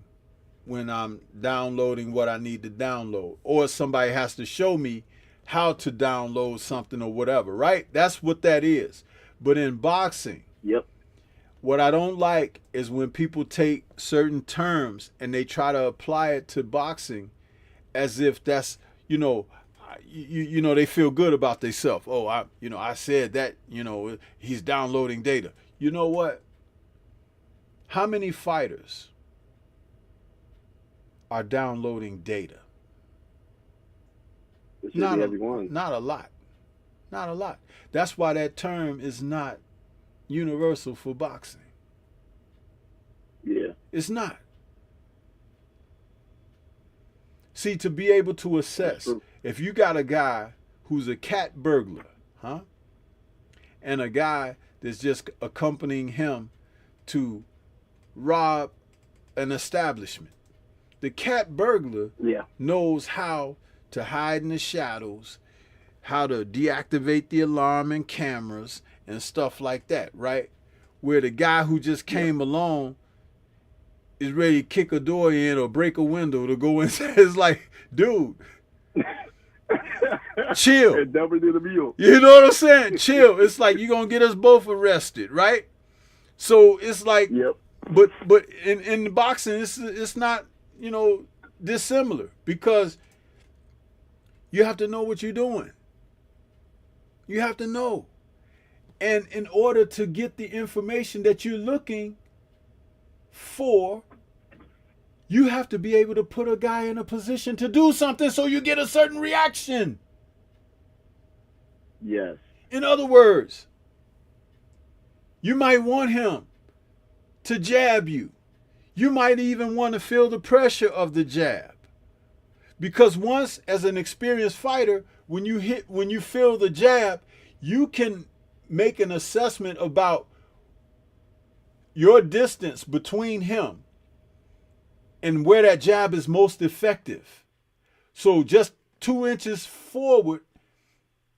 when I'm downloading what I need to download, or somebody has to show me how to download something or whatever, right? That's what that is. But in boxing, Yep. what I don't like is when people take certain terms and they try to apply it to boxing as if that's, they feel good about themselves. Oh, I said that, he's downloading data. You know what? How many fighters are downloading data? Not a lot. Not a lot. That's why that term is not universal for boxing. Yeah. It's not. See, to be able to assess, if you got a guy who's a cat burglar, and a guy that's just accompanying him to rob an establishment, the cat burglar knows how to hide in the shadows, how to deactivate the alarm and cameras and stuff like that, right? Where the guy who just came along is ready to kick a door in or break a window to go inside. It's like, dude, chill. It never did a meal. You know what I'm saying? Chill. It's like you're going to get us both arrested, right? So it's like, but in the boxing, it's not, dissimilar, because you have to know what you're doing. You have to know. And in order to get the information that you're looking for, you have to be able to put a guy in a position to do something so you get a certain reaction. Yes. In other words, you might want him to jab you. You might even want to feel the pressure of the jab. Because once, as an experienced fighter, when you feel the jab, you can make an assessment about your distance between him and where that jab is most effective. So just 2 inches forward,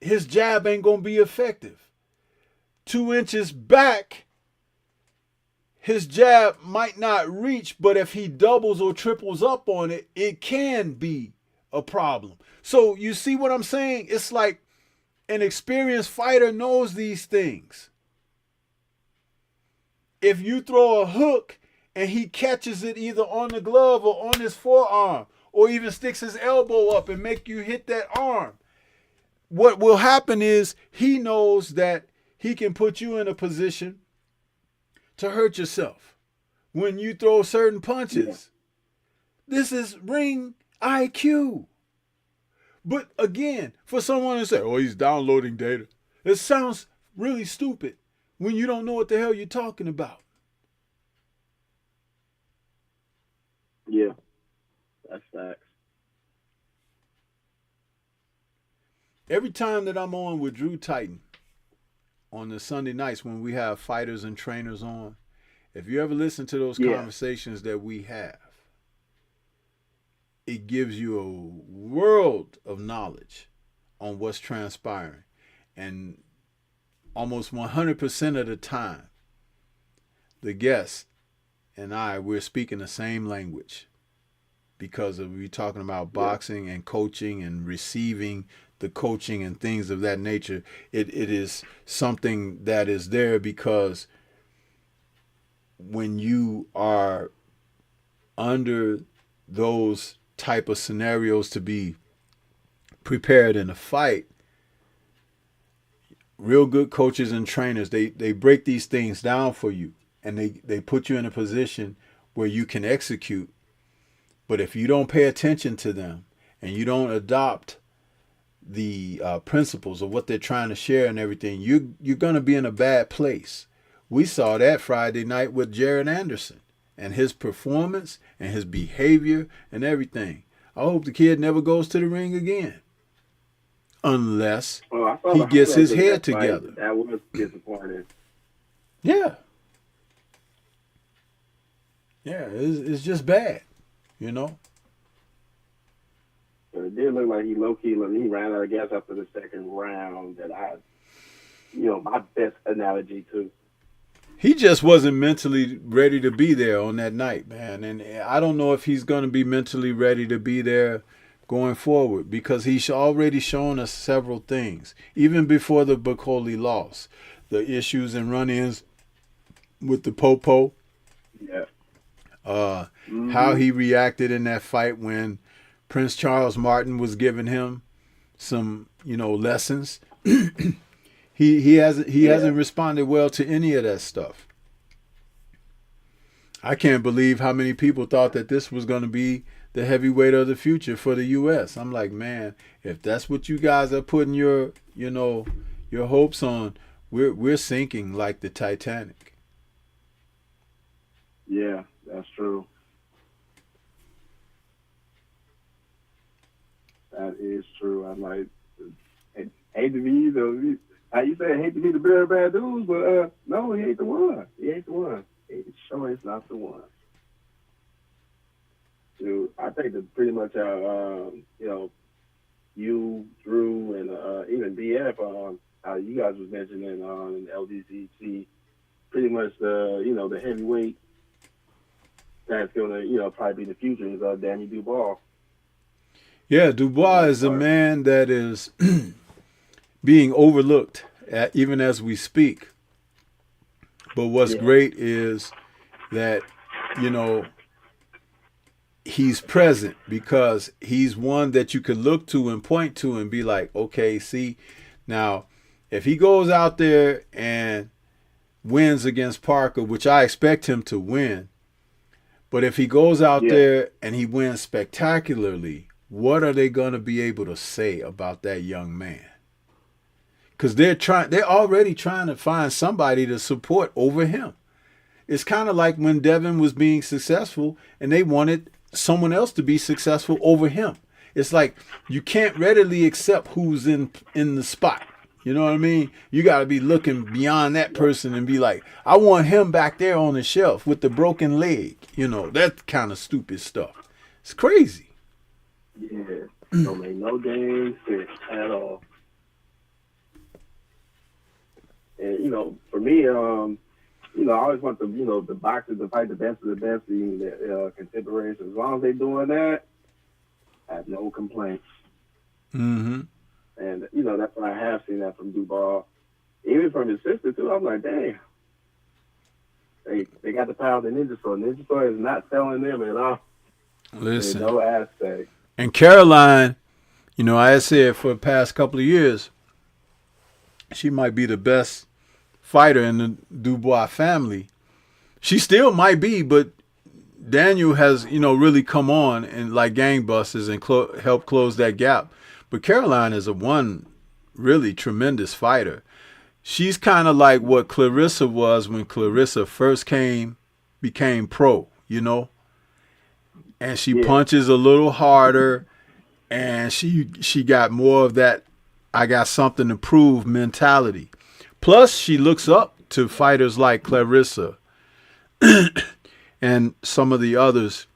his jab ain't going to be effective. 2 inches back, his jab might not reach, but if he doubles or triples up on it, it can be a problem. So you see what I'm saying? It's like an experienced fighter knows these things. If you throw a hook and he catches it either on the glove or on his forearm, or even sticks his elbow up and make you hit that arm, what will happen is he knows that he can put you in a position to hurt yourself when you throw certain punches. This is ring IQ. But again, for someone to say, oh, he's downloading data, it sounds really stupid when you don't know what the hell you're talking about. Yeah, that's facts. Every time that I'm on with Drew Titan on the Sunday nights when we have fighters and trainers on, if you ever listen to those conversations that we have, it gives you a world of knowledge on what's transpiring. And almost 100% of the time, the guest and we're speaking the same language, because of we talking about boxing and coaching and receiving the coaching and things of that nature. It is something that is there because when you are under those type of scenarios to be prepared in a fight, real good coaches and trainers, they break these things down for you, and they put you in a position where you can execute. But if you don't pay attention to them and you don't adopt the principles of what they're trying to share and everything, you're going to be in a bad place. We saw that Friday night with Jared Anderson and his performance and his behavior and everything. I hope the kid never goes to the ring again. Unless he gets his head together. That was disappointing. Yeah. Yeah, it's just bad, you know? It did look like he low-key, he ran out of gas after the second round that my best analogy to. He just wasn't mentally ready to be there on that night, man. And I don't know if he's going to be mentally ready to be there going forward, because he's already shown us several things, even before the Bacoli loss, the issues and run-ins with the Popo. Yeah. How he reacted in that fight when Prince Charles Martin was giving him some, lessons. He hasn't responded well to any of that stuff. I can't believe how many people thought that this was going to be the heavyweight of the future for the U.S. I'm like, man, if that's what you guys are putting your hopes on, we're sinking like the Titanic. Yeah, that's true. That is true. I'm like, hate to be how you say, hate to be the bearer of bad news, but no, he ain't the one. He ain't the one. It's sure it's not the one. Dude, I think that pretty much you, Drew, and even BF, how you guys was mentioning in LDCC, pretty much the heavyweight that's gonna probably be the future is Danny Dubois. Yeah, Dubois is a man that is being overlooked even as we speak. But what's great is that, he's present, because he's one that you could look to and point to and be like, okay, see, now, if he goes out there and wins against Parker, which I expect him to win, but if he goes out there and he wins spectacularly, what are they going to be able to say about that young man? Because they're already trying to find somebody to support over him. It's kind of like when Devin was being successful and they wanted someone else to be successful over him. It's like you can't readily accept who's in the spot. You know what I mean? You got to be looking beyond that person and be like, I want him back there on the shelf with the broken leg. That kind of stupid stuff. It's crazy. Yeah, don't make no dang sense at all. And, for me, I always want the boxers to fight the best of the best in the contemporaries. As long as they're doing that, I have no complaints. Mm-hmm. And, that's why I have seen that from Dubois. Even from his sister, too. I'm like, dang. They got the power of the Ninja Store. Ninja Store is not selling them at all. Listen. In no aspect. And Caroline, I had said for the past couple of years, she might be the best fighter in the Dubois family. She still might be, but Daniel has, really come on and like gangbusters and help close that gap. But Caroline is a one really tremendous fighter. She's kind of like what Clarissa was when Clarissa first became pro, And she punches a little harder, and she got more of that I got something to prove mentality. Plus, she looks up to fighters like Clarissa and some of the others,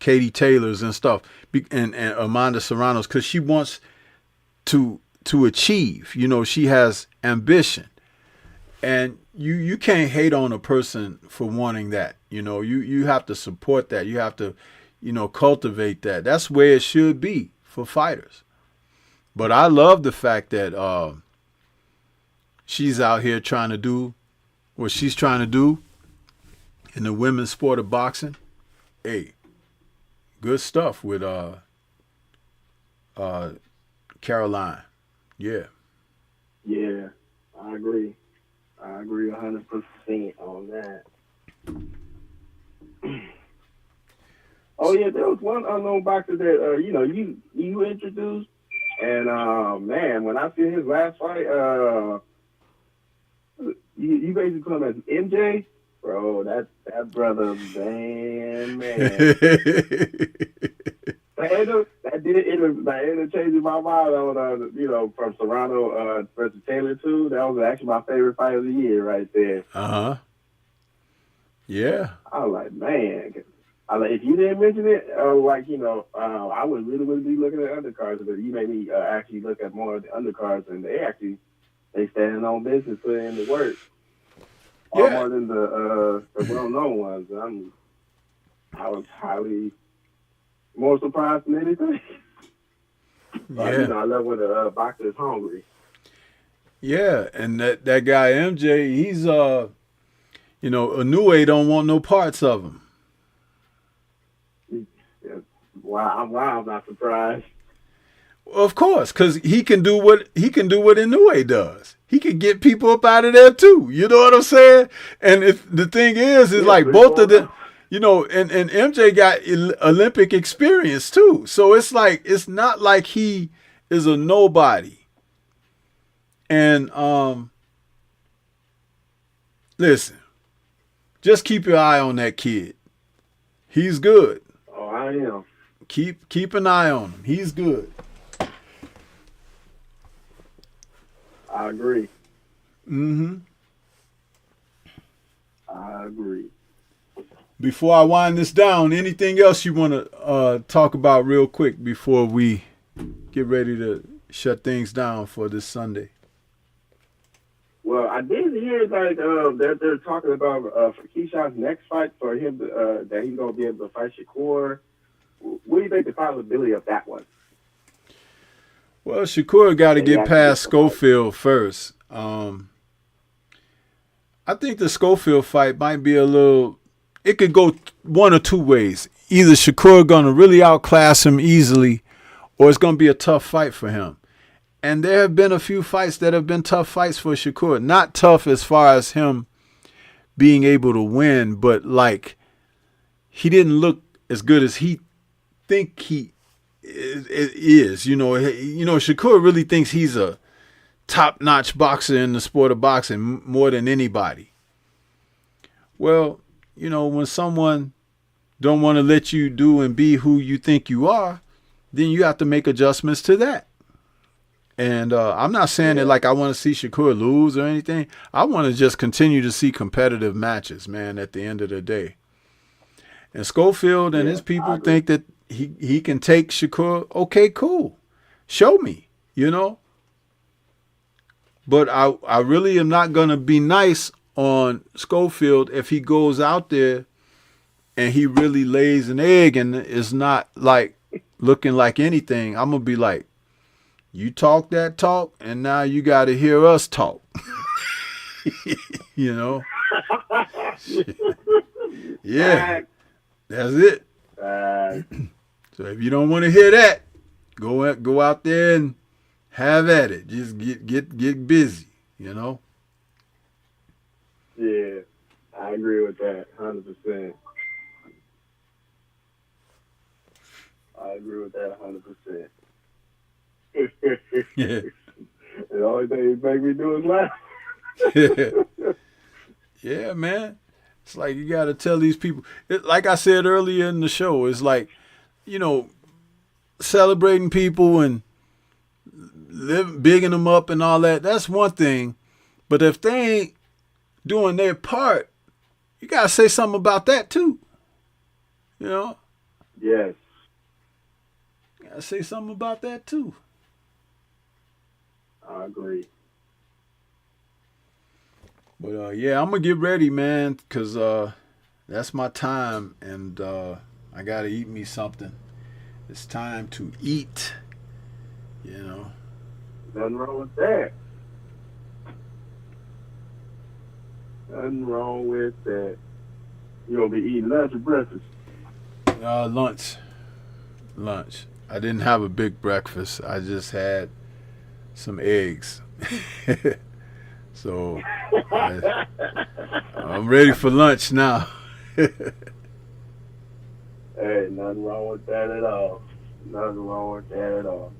Katie Taylors and stuff, and Amanda Serrano's, because she wants to achieve. She has ambition. And you can't hate on a person for wanting that. You have to support that. You have to, cultivate that. That's where it should be for fighters. But I love the fact that she's out here trying to do what she's trying to do in the women's sport of boxing. Hey, good stuff with Caroline. Yeah. Yeah, I agree. I agree 100% on that. Oh yeah, there was one unknown boxer that you introduced, and man, when I see his last fight, you basically call him as MJ, bro. That brother, man. That did interchange my mind on from Serrano versus Taylor too. That was actually my favorite fight of the year right there. Yeah. I was like, man. If you didn't mention it, I would really be looking at undercards, but you made me actually look at more of the undercards, and they standing on business, putting in the work. far Yeah. more than the well-known ones. I was highly more surprised than anything. Yeah. I love when the boxer is hungry. Yeah, and that guy MJ, he's Inoue don't want no parts of him. Yeah. Wow, I'm not surprised. Of course, because he can do what Inoue does. He can get people up out of there too. You know what I'm saying? And if the thing is like both of them, and MJ got Olympic experience too. So it's like it's not like he is a nobody. And listen, just keep your eye on that kid. He's good. Oh, I am. Keep an eye on him. He's good. I agree. Mm-hmm. I agree. Before I wind this down, anything else you want to talk about real quick before we get ready to shut things down for this Sunday? Well, I did hear that they're talking about for Keyshawn'S next fight for him that he's gonna be able to fight Shakur. What do you think the possibility of that one? Well, Shakur got to get past Schofield first. I think the Schofield fight might be it could go one or two ways. Either Shakur going to really outclass him easily, or it's going to be a tough fight for him. And there have been a few fights that have been tough fights for Shakur. Not tough as far as him being able to win, but like he didn't look as good as he think he is. Shakur really thinks he's a top-notch boxer in the sport of boxing more than anybody. Well, when someone don't want to let you do and be who you think you are, then you have to make adjustments to that. And I'm not saying that like I want to see Shakur lose or anything. I want to just continue to see competitive matches, man, at the end of the day. And Schofield and his people think that he can take Shakur. Okay, cool. Show me, But I really am not going to be nice on Schofield if he goes out there and he really lays an egg and is not like looking like anything. I'm going to be like, you talk that talk and now you got to hear us talk. Yeah, that's it. So if you don't want to hear that, go out there and have at it. Just get busy, Yeah, I agree with that, 100%. I agree with that 100%. Yeah. The only thing it make me do is laugh. Yeah, man. It's like you got to tell these people. Like I said earlier in the show, it's like, celebrating people and bigging them up and all that. That's one thing. But if they ain't doing their part, you got to say something about that too. Yes. You got to say something about that too. I agree. But I'm gonna get ready, man, because that's my time, and I gotta eat me something. It's time to eat. Nothing wrong with that. Nothing wrong with that. You gonna be eating lunch or breakfast? Lunch. I didn't have a big breakfast. I just had some eggs. So I'm ready for lunch now. Hey, nothing wrong with that at all. Nothing wrong with that at all.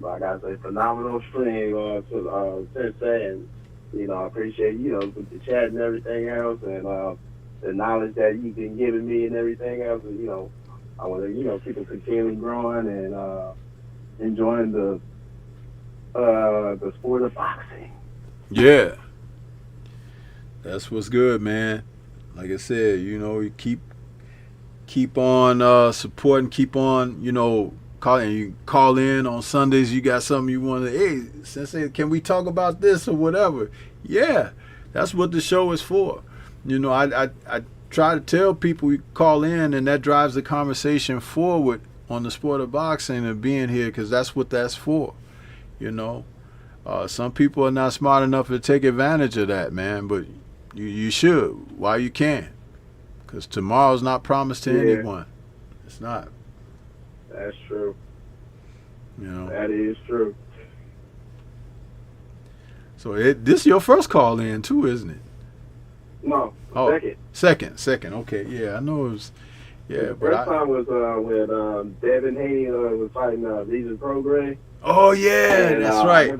Like I say, phenomenal stream, Sensei, and I appreciate with the chat and everything else, and the knowledge that you've been giving me and everything else. And I want to keep it continually growing and enjoying the sport of boxing. Yeah. That's what's good, man. Like I said, you keep on supporting, keep on, calling. You call in on Sundays. You got something you want to, hey, Sensei, can we talk about this or whatever? Yeah. That's what the show is for. You know, I try to tell people you call in, and that drives the conversation forward on the sport of boxing and being here, because that's what that's for. You know, some people are not smart enough to take advantage of that, man, but you should while you can, because tomorrow's not promised to anyone. It's not. That's true. You know, That is true. so this is your first call in too, isn't it? No, Second. Okay, yeah, I know it was. Yeah, the but first time was when Devin Haney was fighting Regis Prograis. Oh yeah, And, that's right.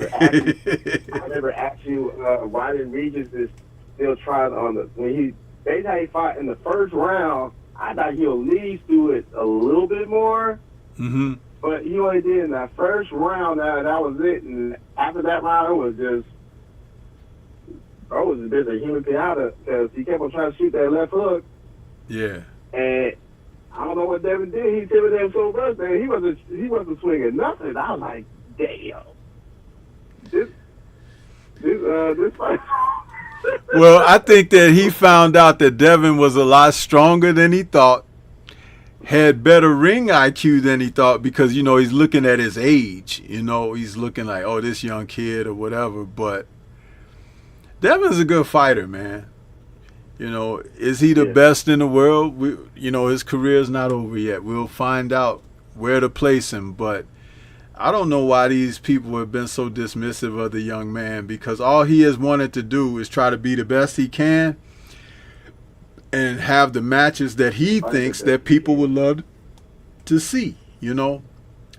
I remember asking you, why didn't Regis still try when he fought in the first round? I thought he'll at least do it a little bit more. Mm-hmm. But he only did in that first round. That was it. And after that round, it was just, bro was a bit of human pinata because he kept on trying to shoot that left hook. Yeah. And I don't know what Devin did. He intimidated him so much that he wasn't swinging nothing. I was like, damn. This fight. Well, I think that he found out that Devin was a lot stronger than he thought, had better ring IQ than he thought, because, you know, he's looking at his age. You know, he's looking like, oh, this young kid or whatever. But Devin's a good fighter, man. You know, is he the best in the world? You know, his career's not over yet. We'll find out where to place him. But I don't know why these people have been so dismissive of the young man, because all he has wanted to do is try to be the best he can and have the matches that he thinks that people would love to see, you know.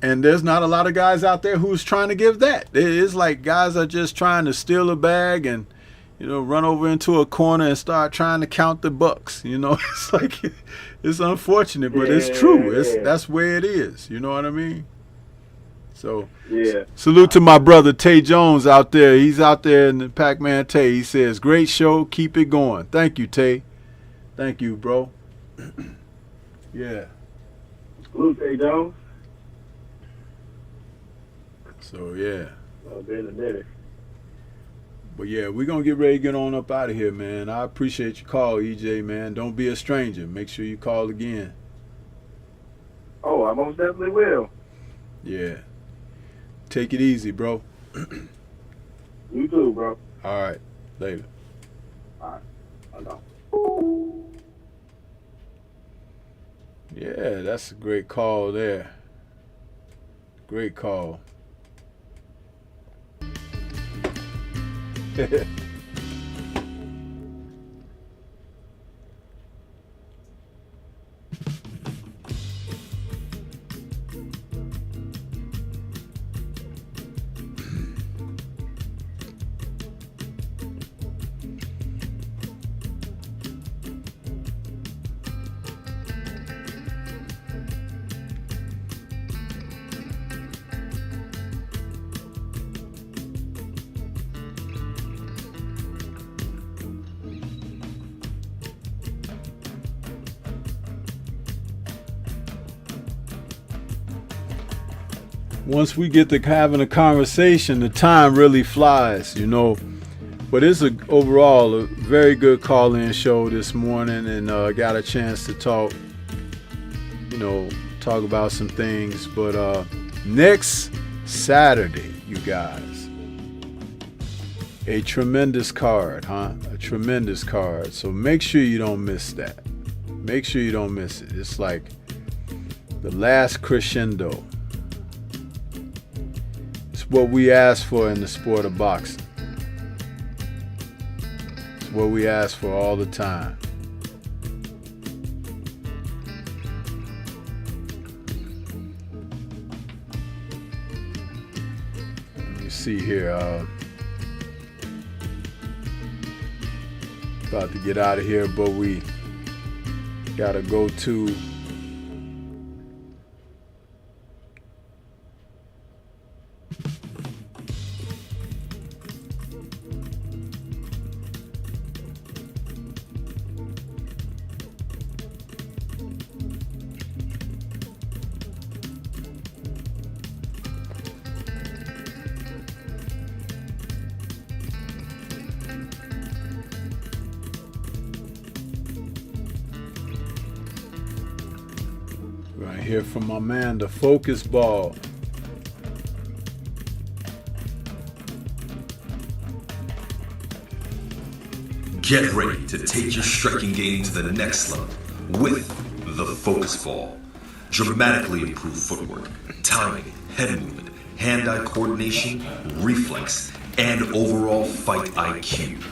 And there's not a lot of guys out there who's trying to give that. It's like guys are just trying to steal a bag and, you know, run over into a corner and start trying to count the bucks. You know, it's like, it's unfortunate, but it's true. That's the way it is. You know what I mean? So, salute to my brother Tay Jones out there. He's out there in the Pac-Man Tay. He says, great show. Keep it going. Thank you, Tay. Thank you, bro. Yeah. Salute, Tay Jones. So, yeah. Been a minute. But yeah, we're going to get ready to get on up out of here, man. I appreciate your call, EJ, man. Don't be a stranger. Make sure you call again. Oh, I most definitely will. Yeah. Take it easy, bro. You too, bro. All right. Later. All right. I know. Yeah, that's a great call there. Great call. Once we get to having a conversation, the time really flies, you know. But it's overall a very good call-in show this morning, and got a chance to talk about some things. But next Saturday, you guys, a tremendous card, huh? A tremendous card. So make sure you don't miss that. Make sure you don't miss it. It's like the last crescendo. What we ask for in the sport of boxing. It's what we ask for all the time. Let me see here. About to get out of here, but we gotta go to hear from my man, the focus ball. Get ready to take your striking game to the next level with the focus ball. Dramatically improved footwork, timing, head movement, hand-eye coordination, reflex, and overall fight IQ.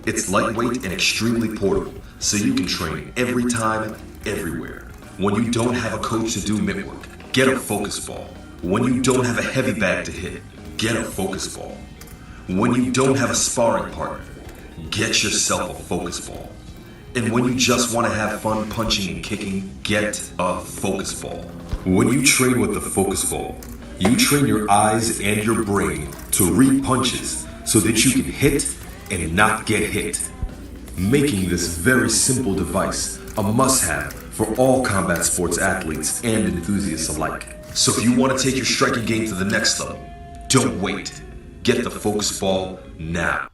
It's lightweight and extremely portable, so you can train every time, everywhere. When you don't have a coach to do mitt work, get a focus ball. When you don't have a heavy bag to hit, get a focus ball. When you don't have a sparring partner, get yourself a focus ball. And when you just want to have fun punching and kicking, get a focus ball. When you train with the focus ball, you train your eyes and your brain to read punches so that you can hit and not get hit, making this very simple device a must-have for all combat sports athletes and enthusiasts alike. So if you want to take your striking game to the next level, don't wait. Get the focus ball now.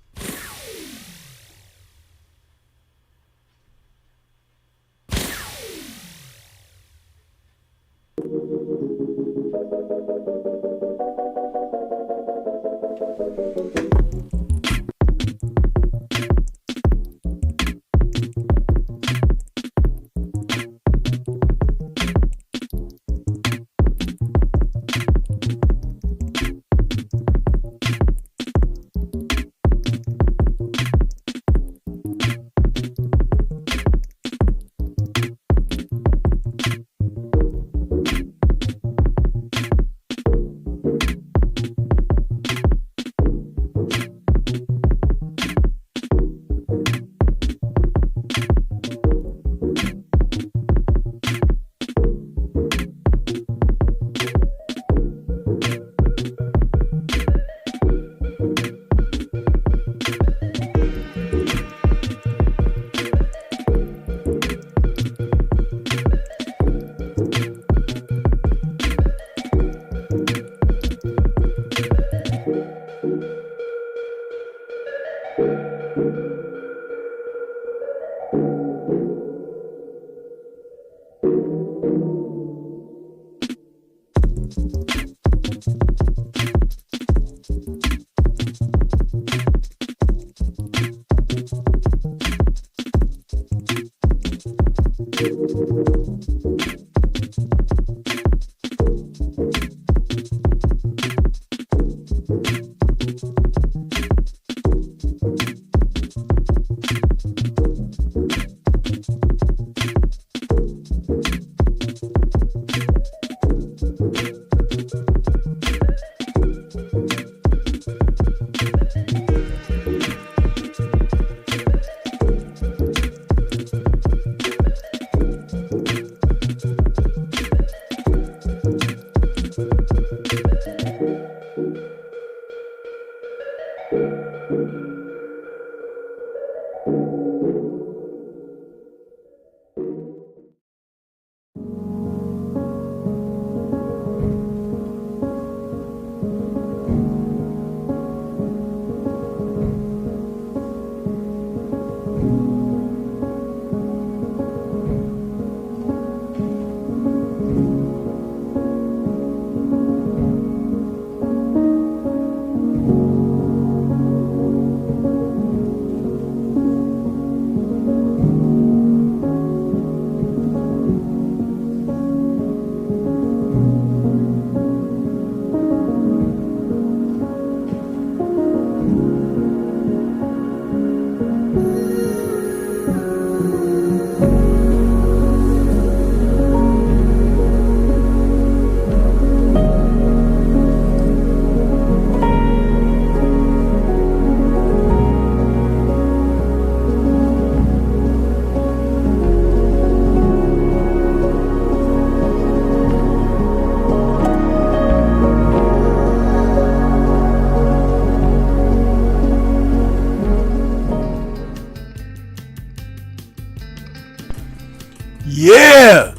Yeah!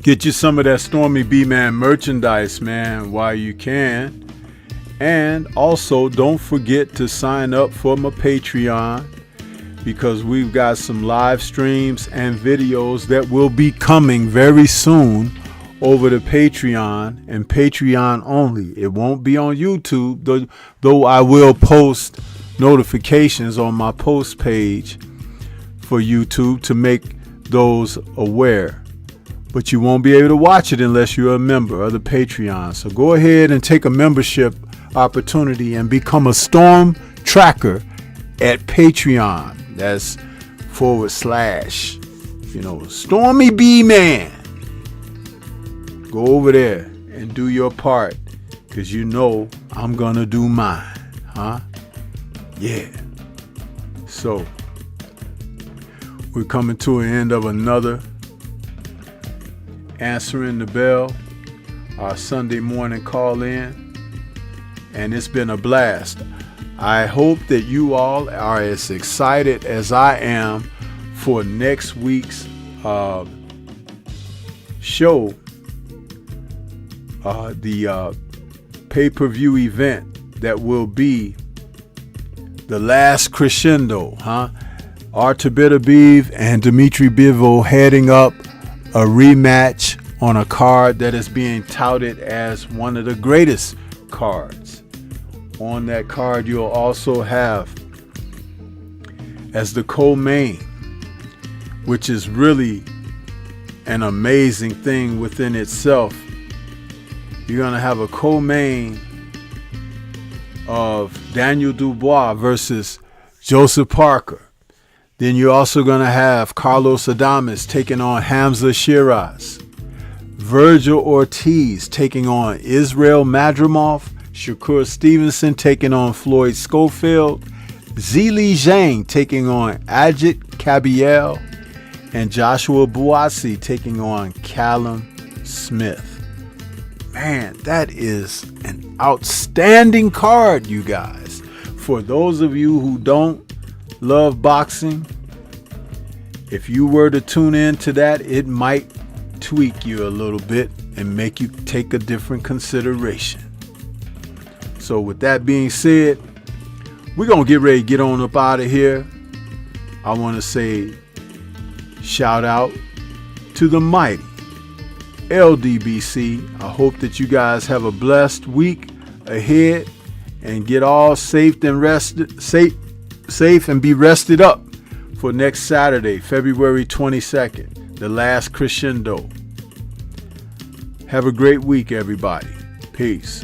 Get you some of that Stormybman merchandise, man, while you can. And also, don't forget to sign up for my Patreon. because we've got some live streams and videos that will be coming very soon over to Patreon and Patreon only. It won't be on YouTube, though I will post notifications on my post page for YouTube to make those aware. But you won't be able to watch it unless you're a member of the Patreon. So go ahead and take a membership opportunity and become a Storm Tracker at Patreon. That's / StormyBman. Go over there and do your part, because you know I'm gonna do mine, huh? Yeah. So we're coming to an end of another Answering the Bell, our Sunday morning call in, and it's been a blast. I hope that you all are as excited as I am for next week's show, the pay-per-view event that will be the last crescendo, huh? Artur Beterbiev and Dmitry Bivol heading up a rematch on a card that is being touted as one of the greatest cards. On that card, you'll also have as the co-main, which is really an amazing thing within itself. You're going to have a co-main of Daniel Dubois versus Joseph Parker. Then you're also going to have Carlos Adames taking on Hamza Shiraz. Virgil Ortiz taking on Israel Madrimov. Shakur Stevenson taking on Floyd Schofield. Zili Zhang taking on Ajit Kabiel. And Joshua Buatsi taking on Callum Smith. Man, that is an outstanding card, you guys. For those of you who don't love boxing, if you were to tune in to that, it might tweak you a little bit and make you take a different consideration. So with that being said, we're going to get ready to get on up out of here. I want to say shout out to the mighty LDBC. I hope that you guys have a blessed week ahead and get all safe and be rested up for next Saturday, February 22nd, the last crescendo. Have a great week, everybody. Peace.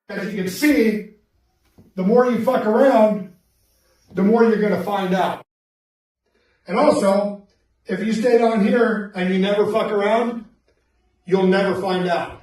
As you can see, the more you fuck around, the more you're going to find out. And also, if you stay down here and you never fuck around, you'll never find out.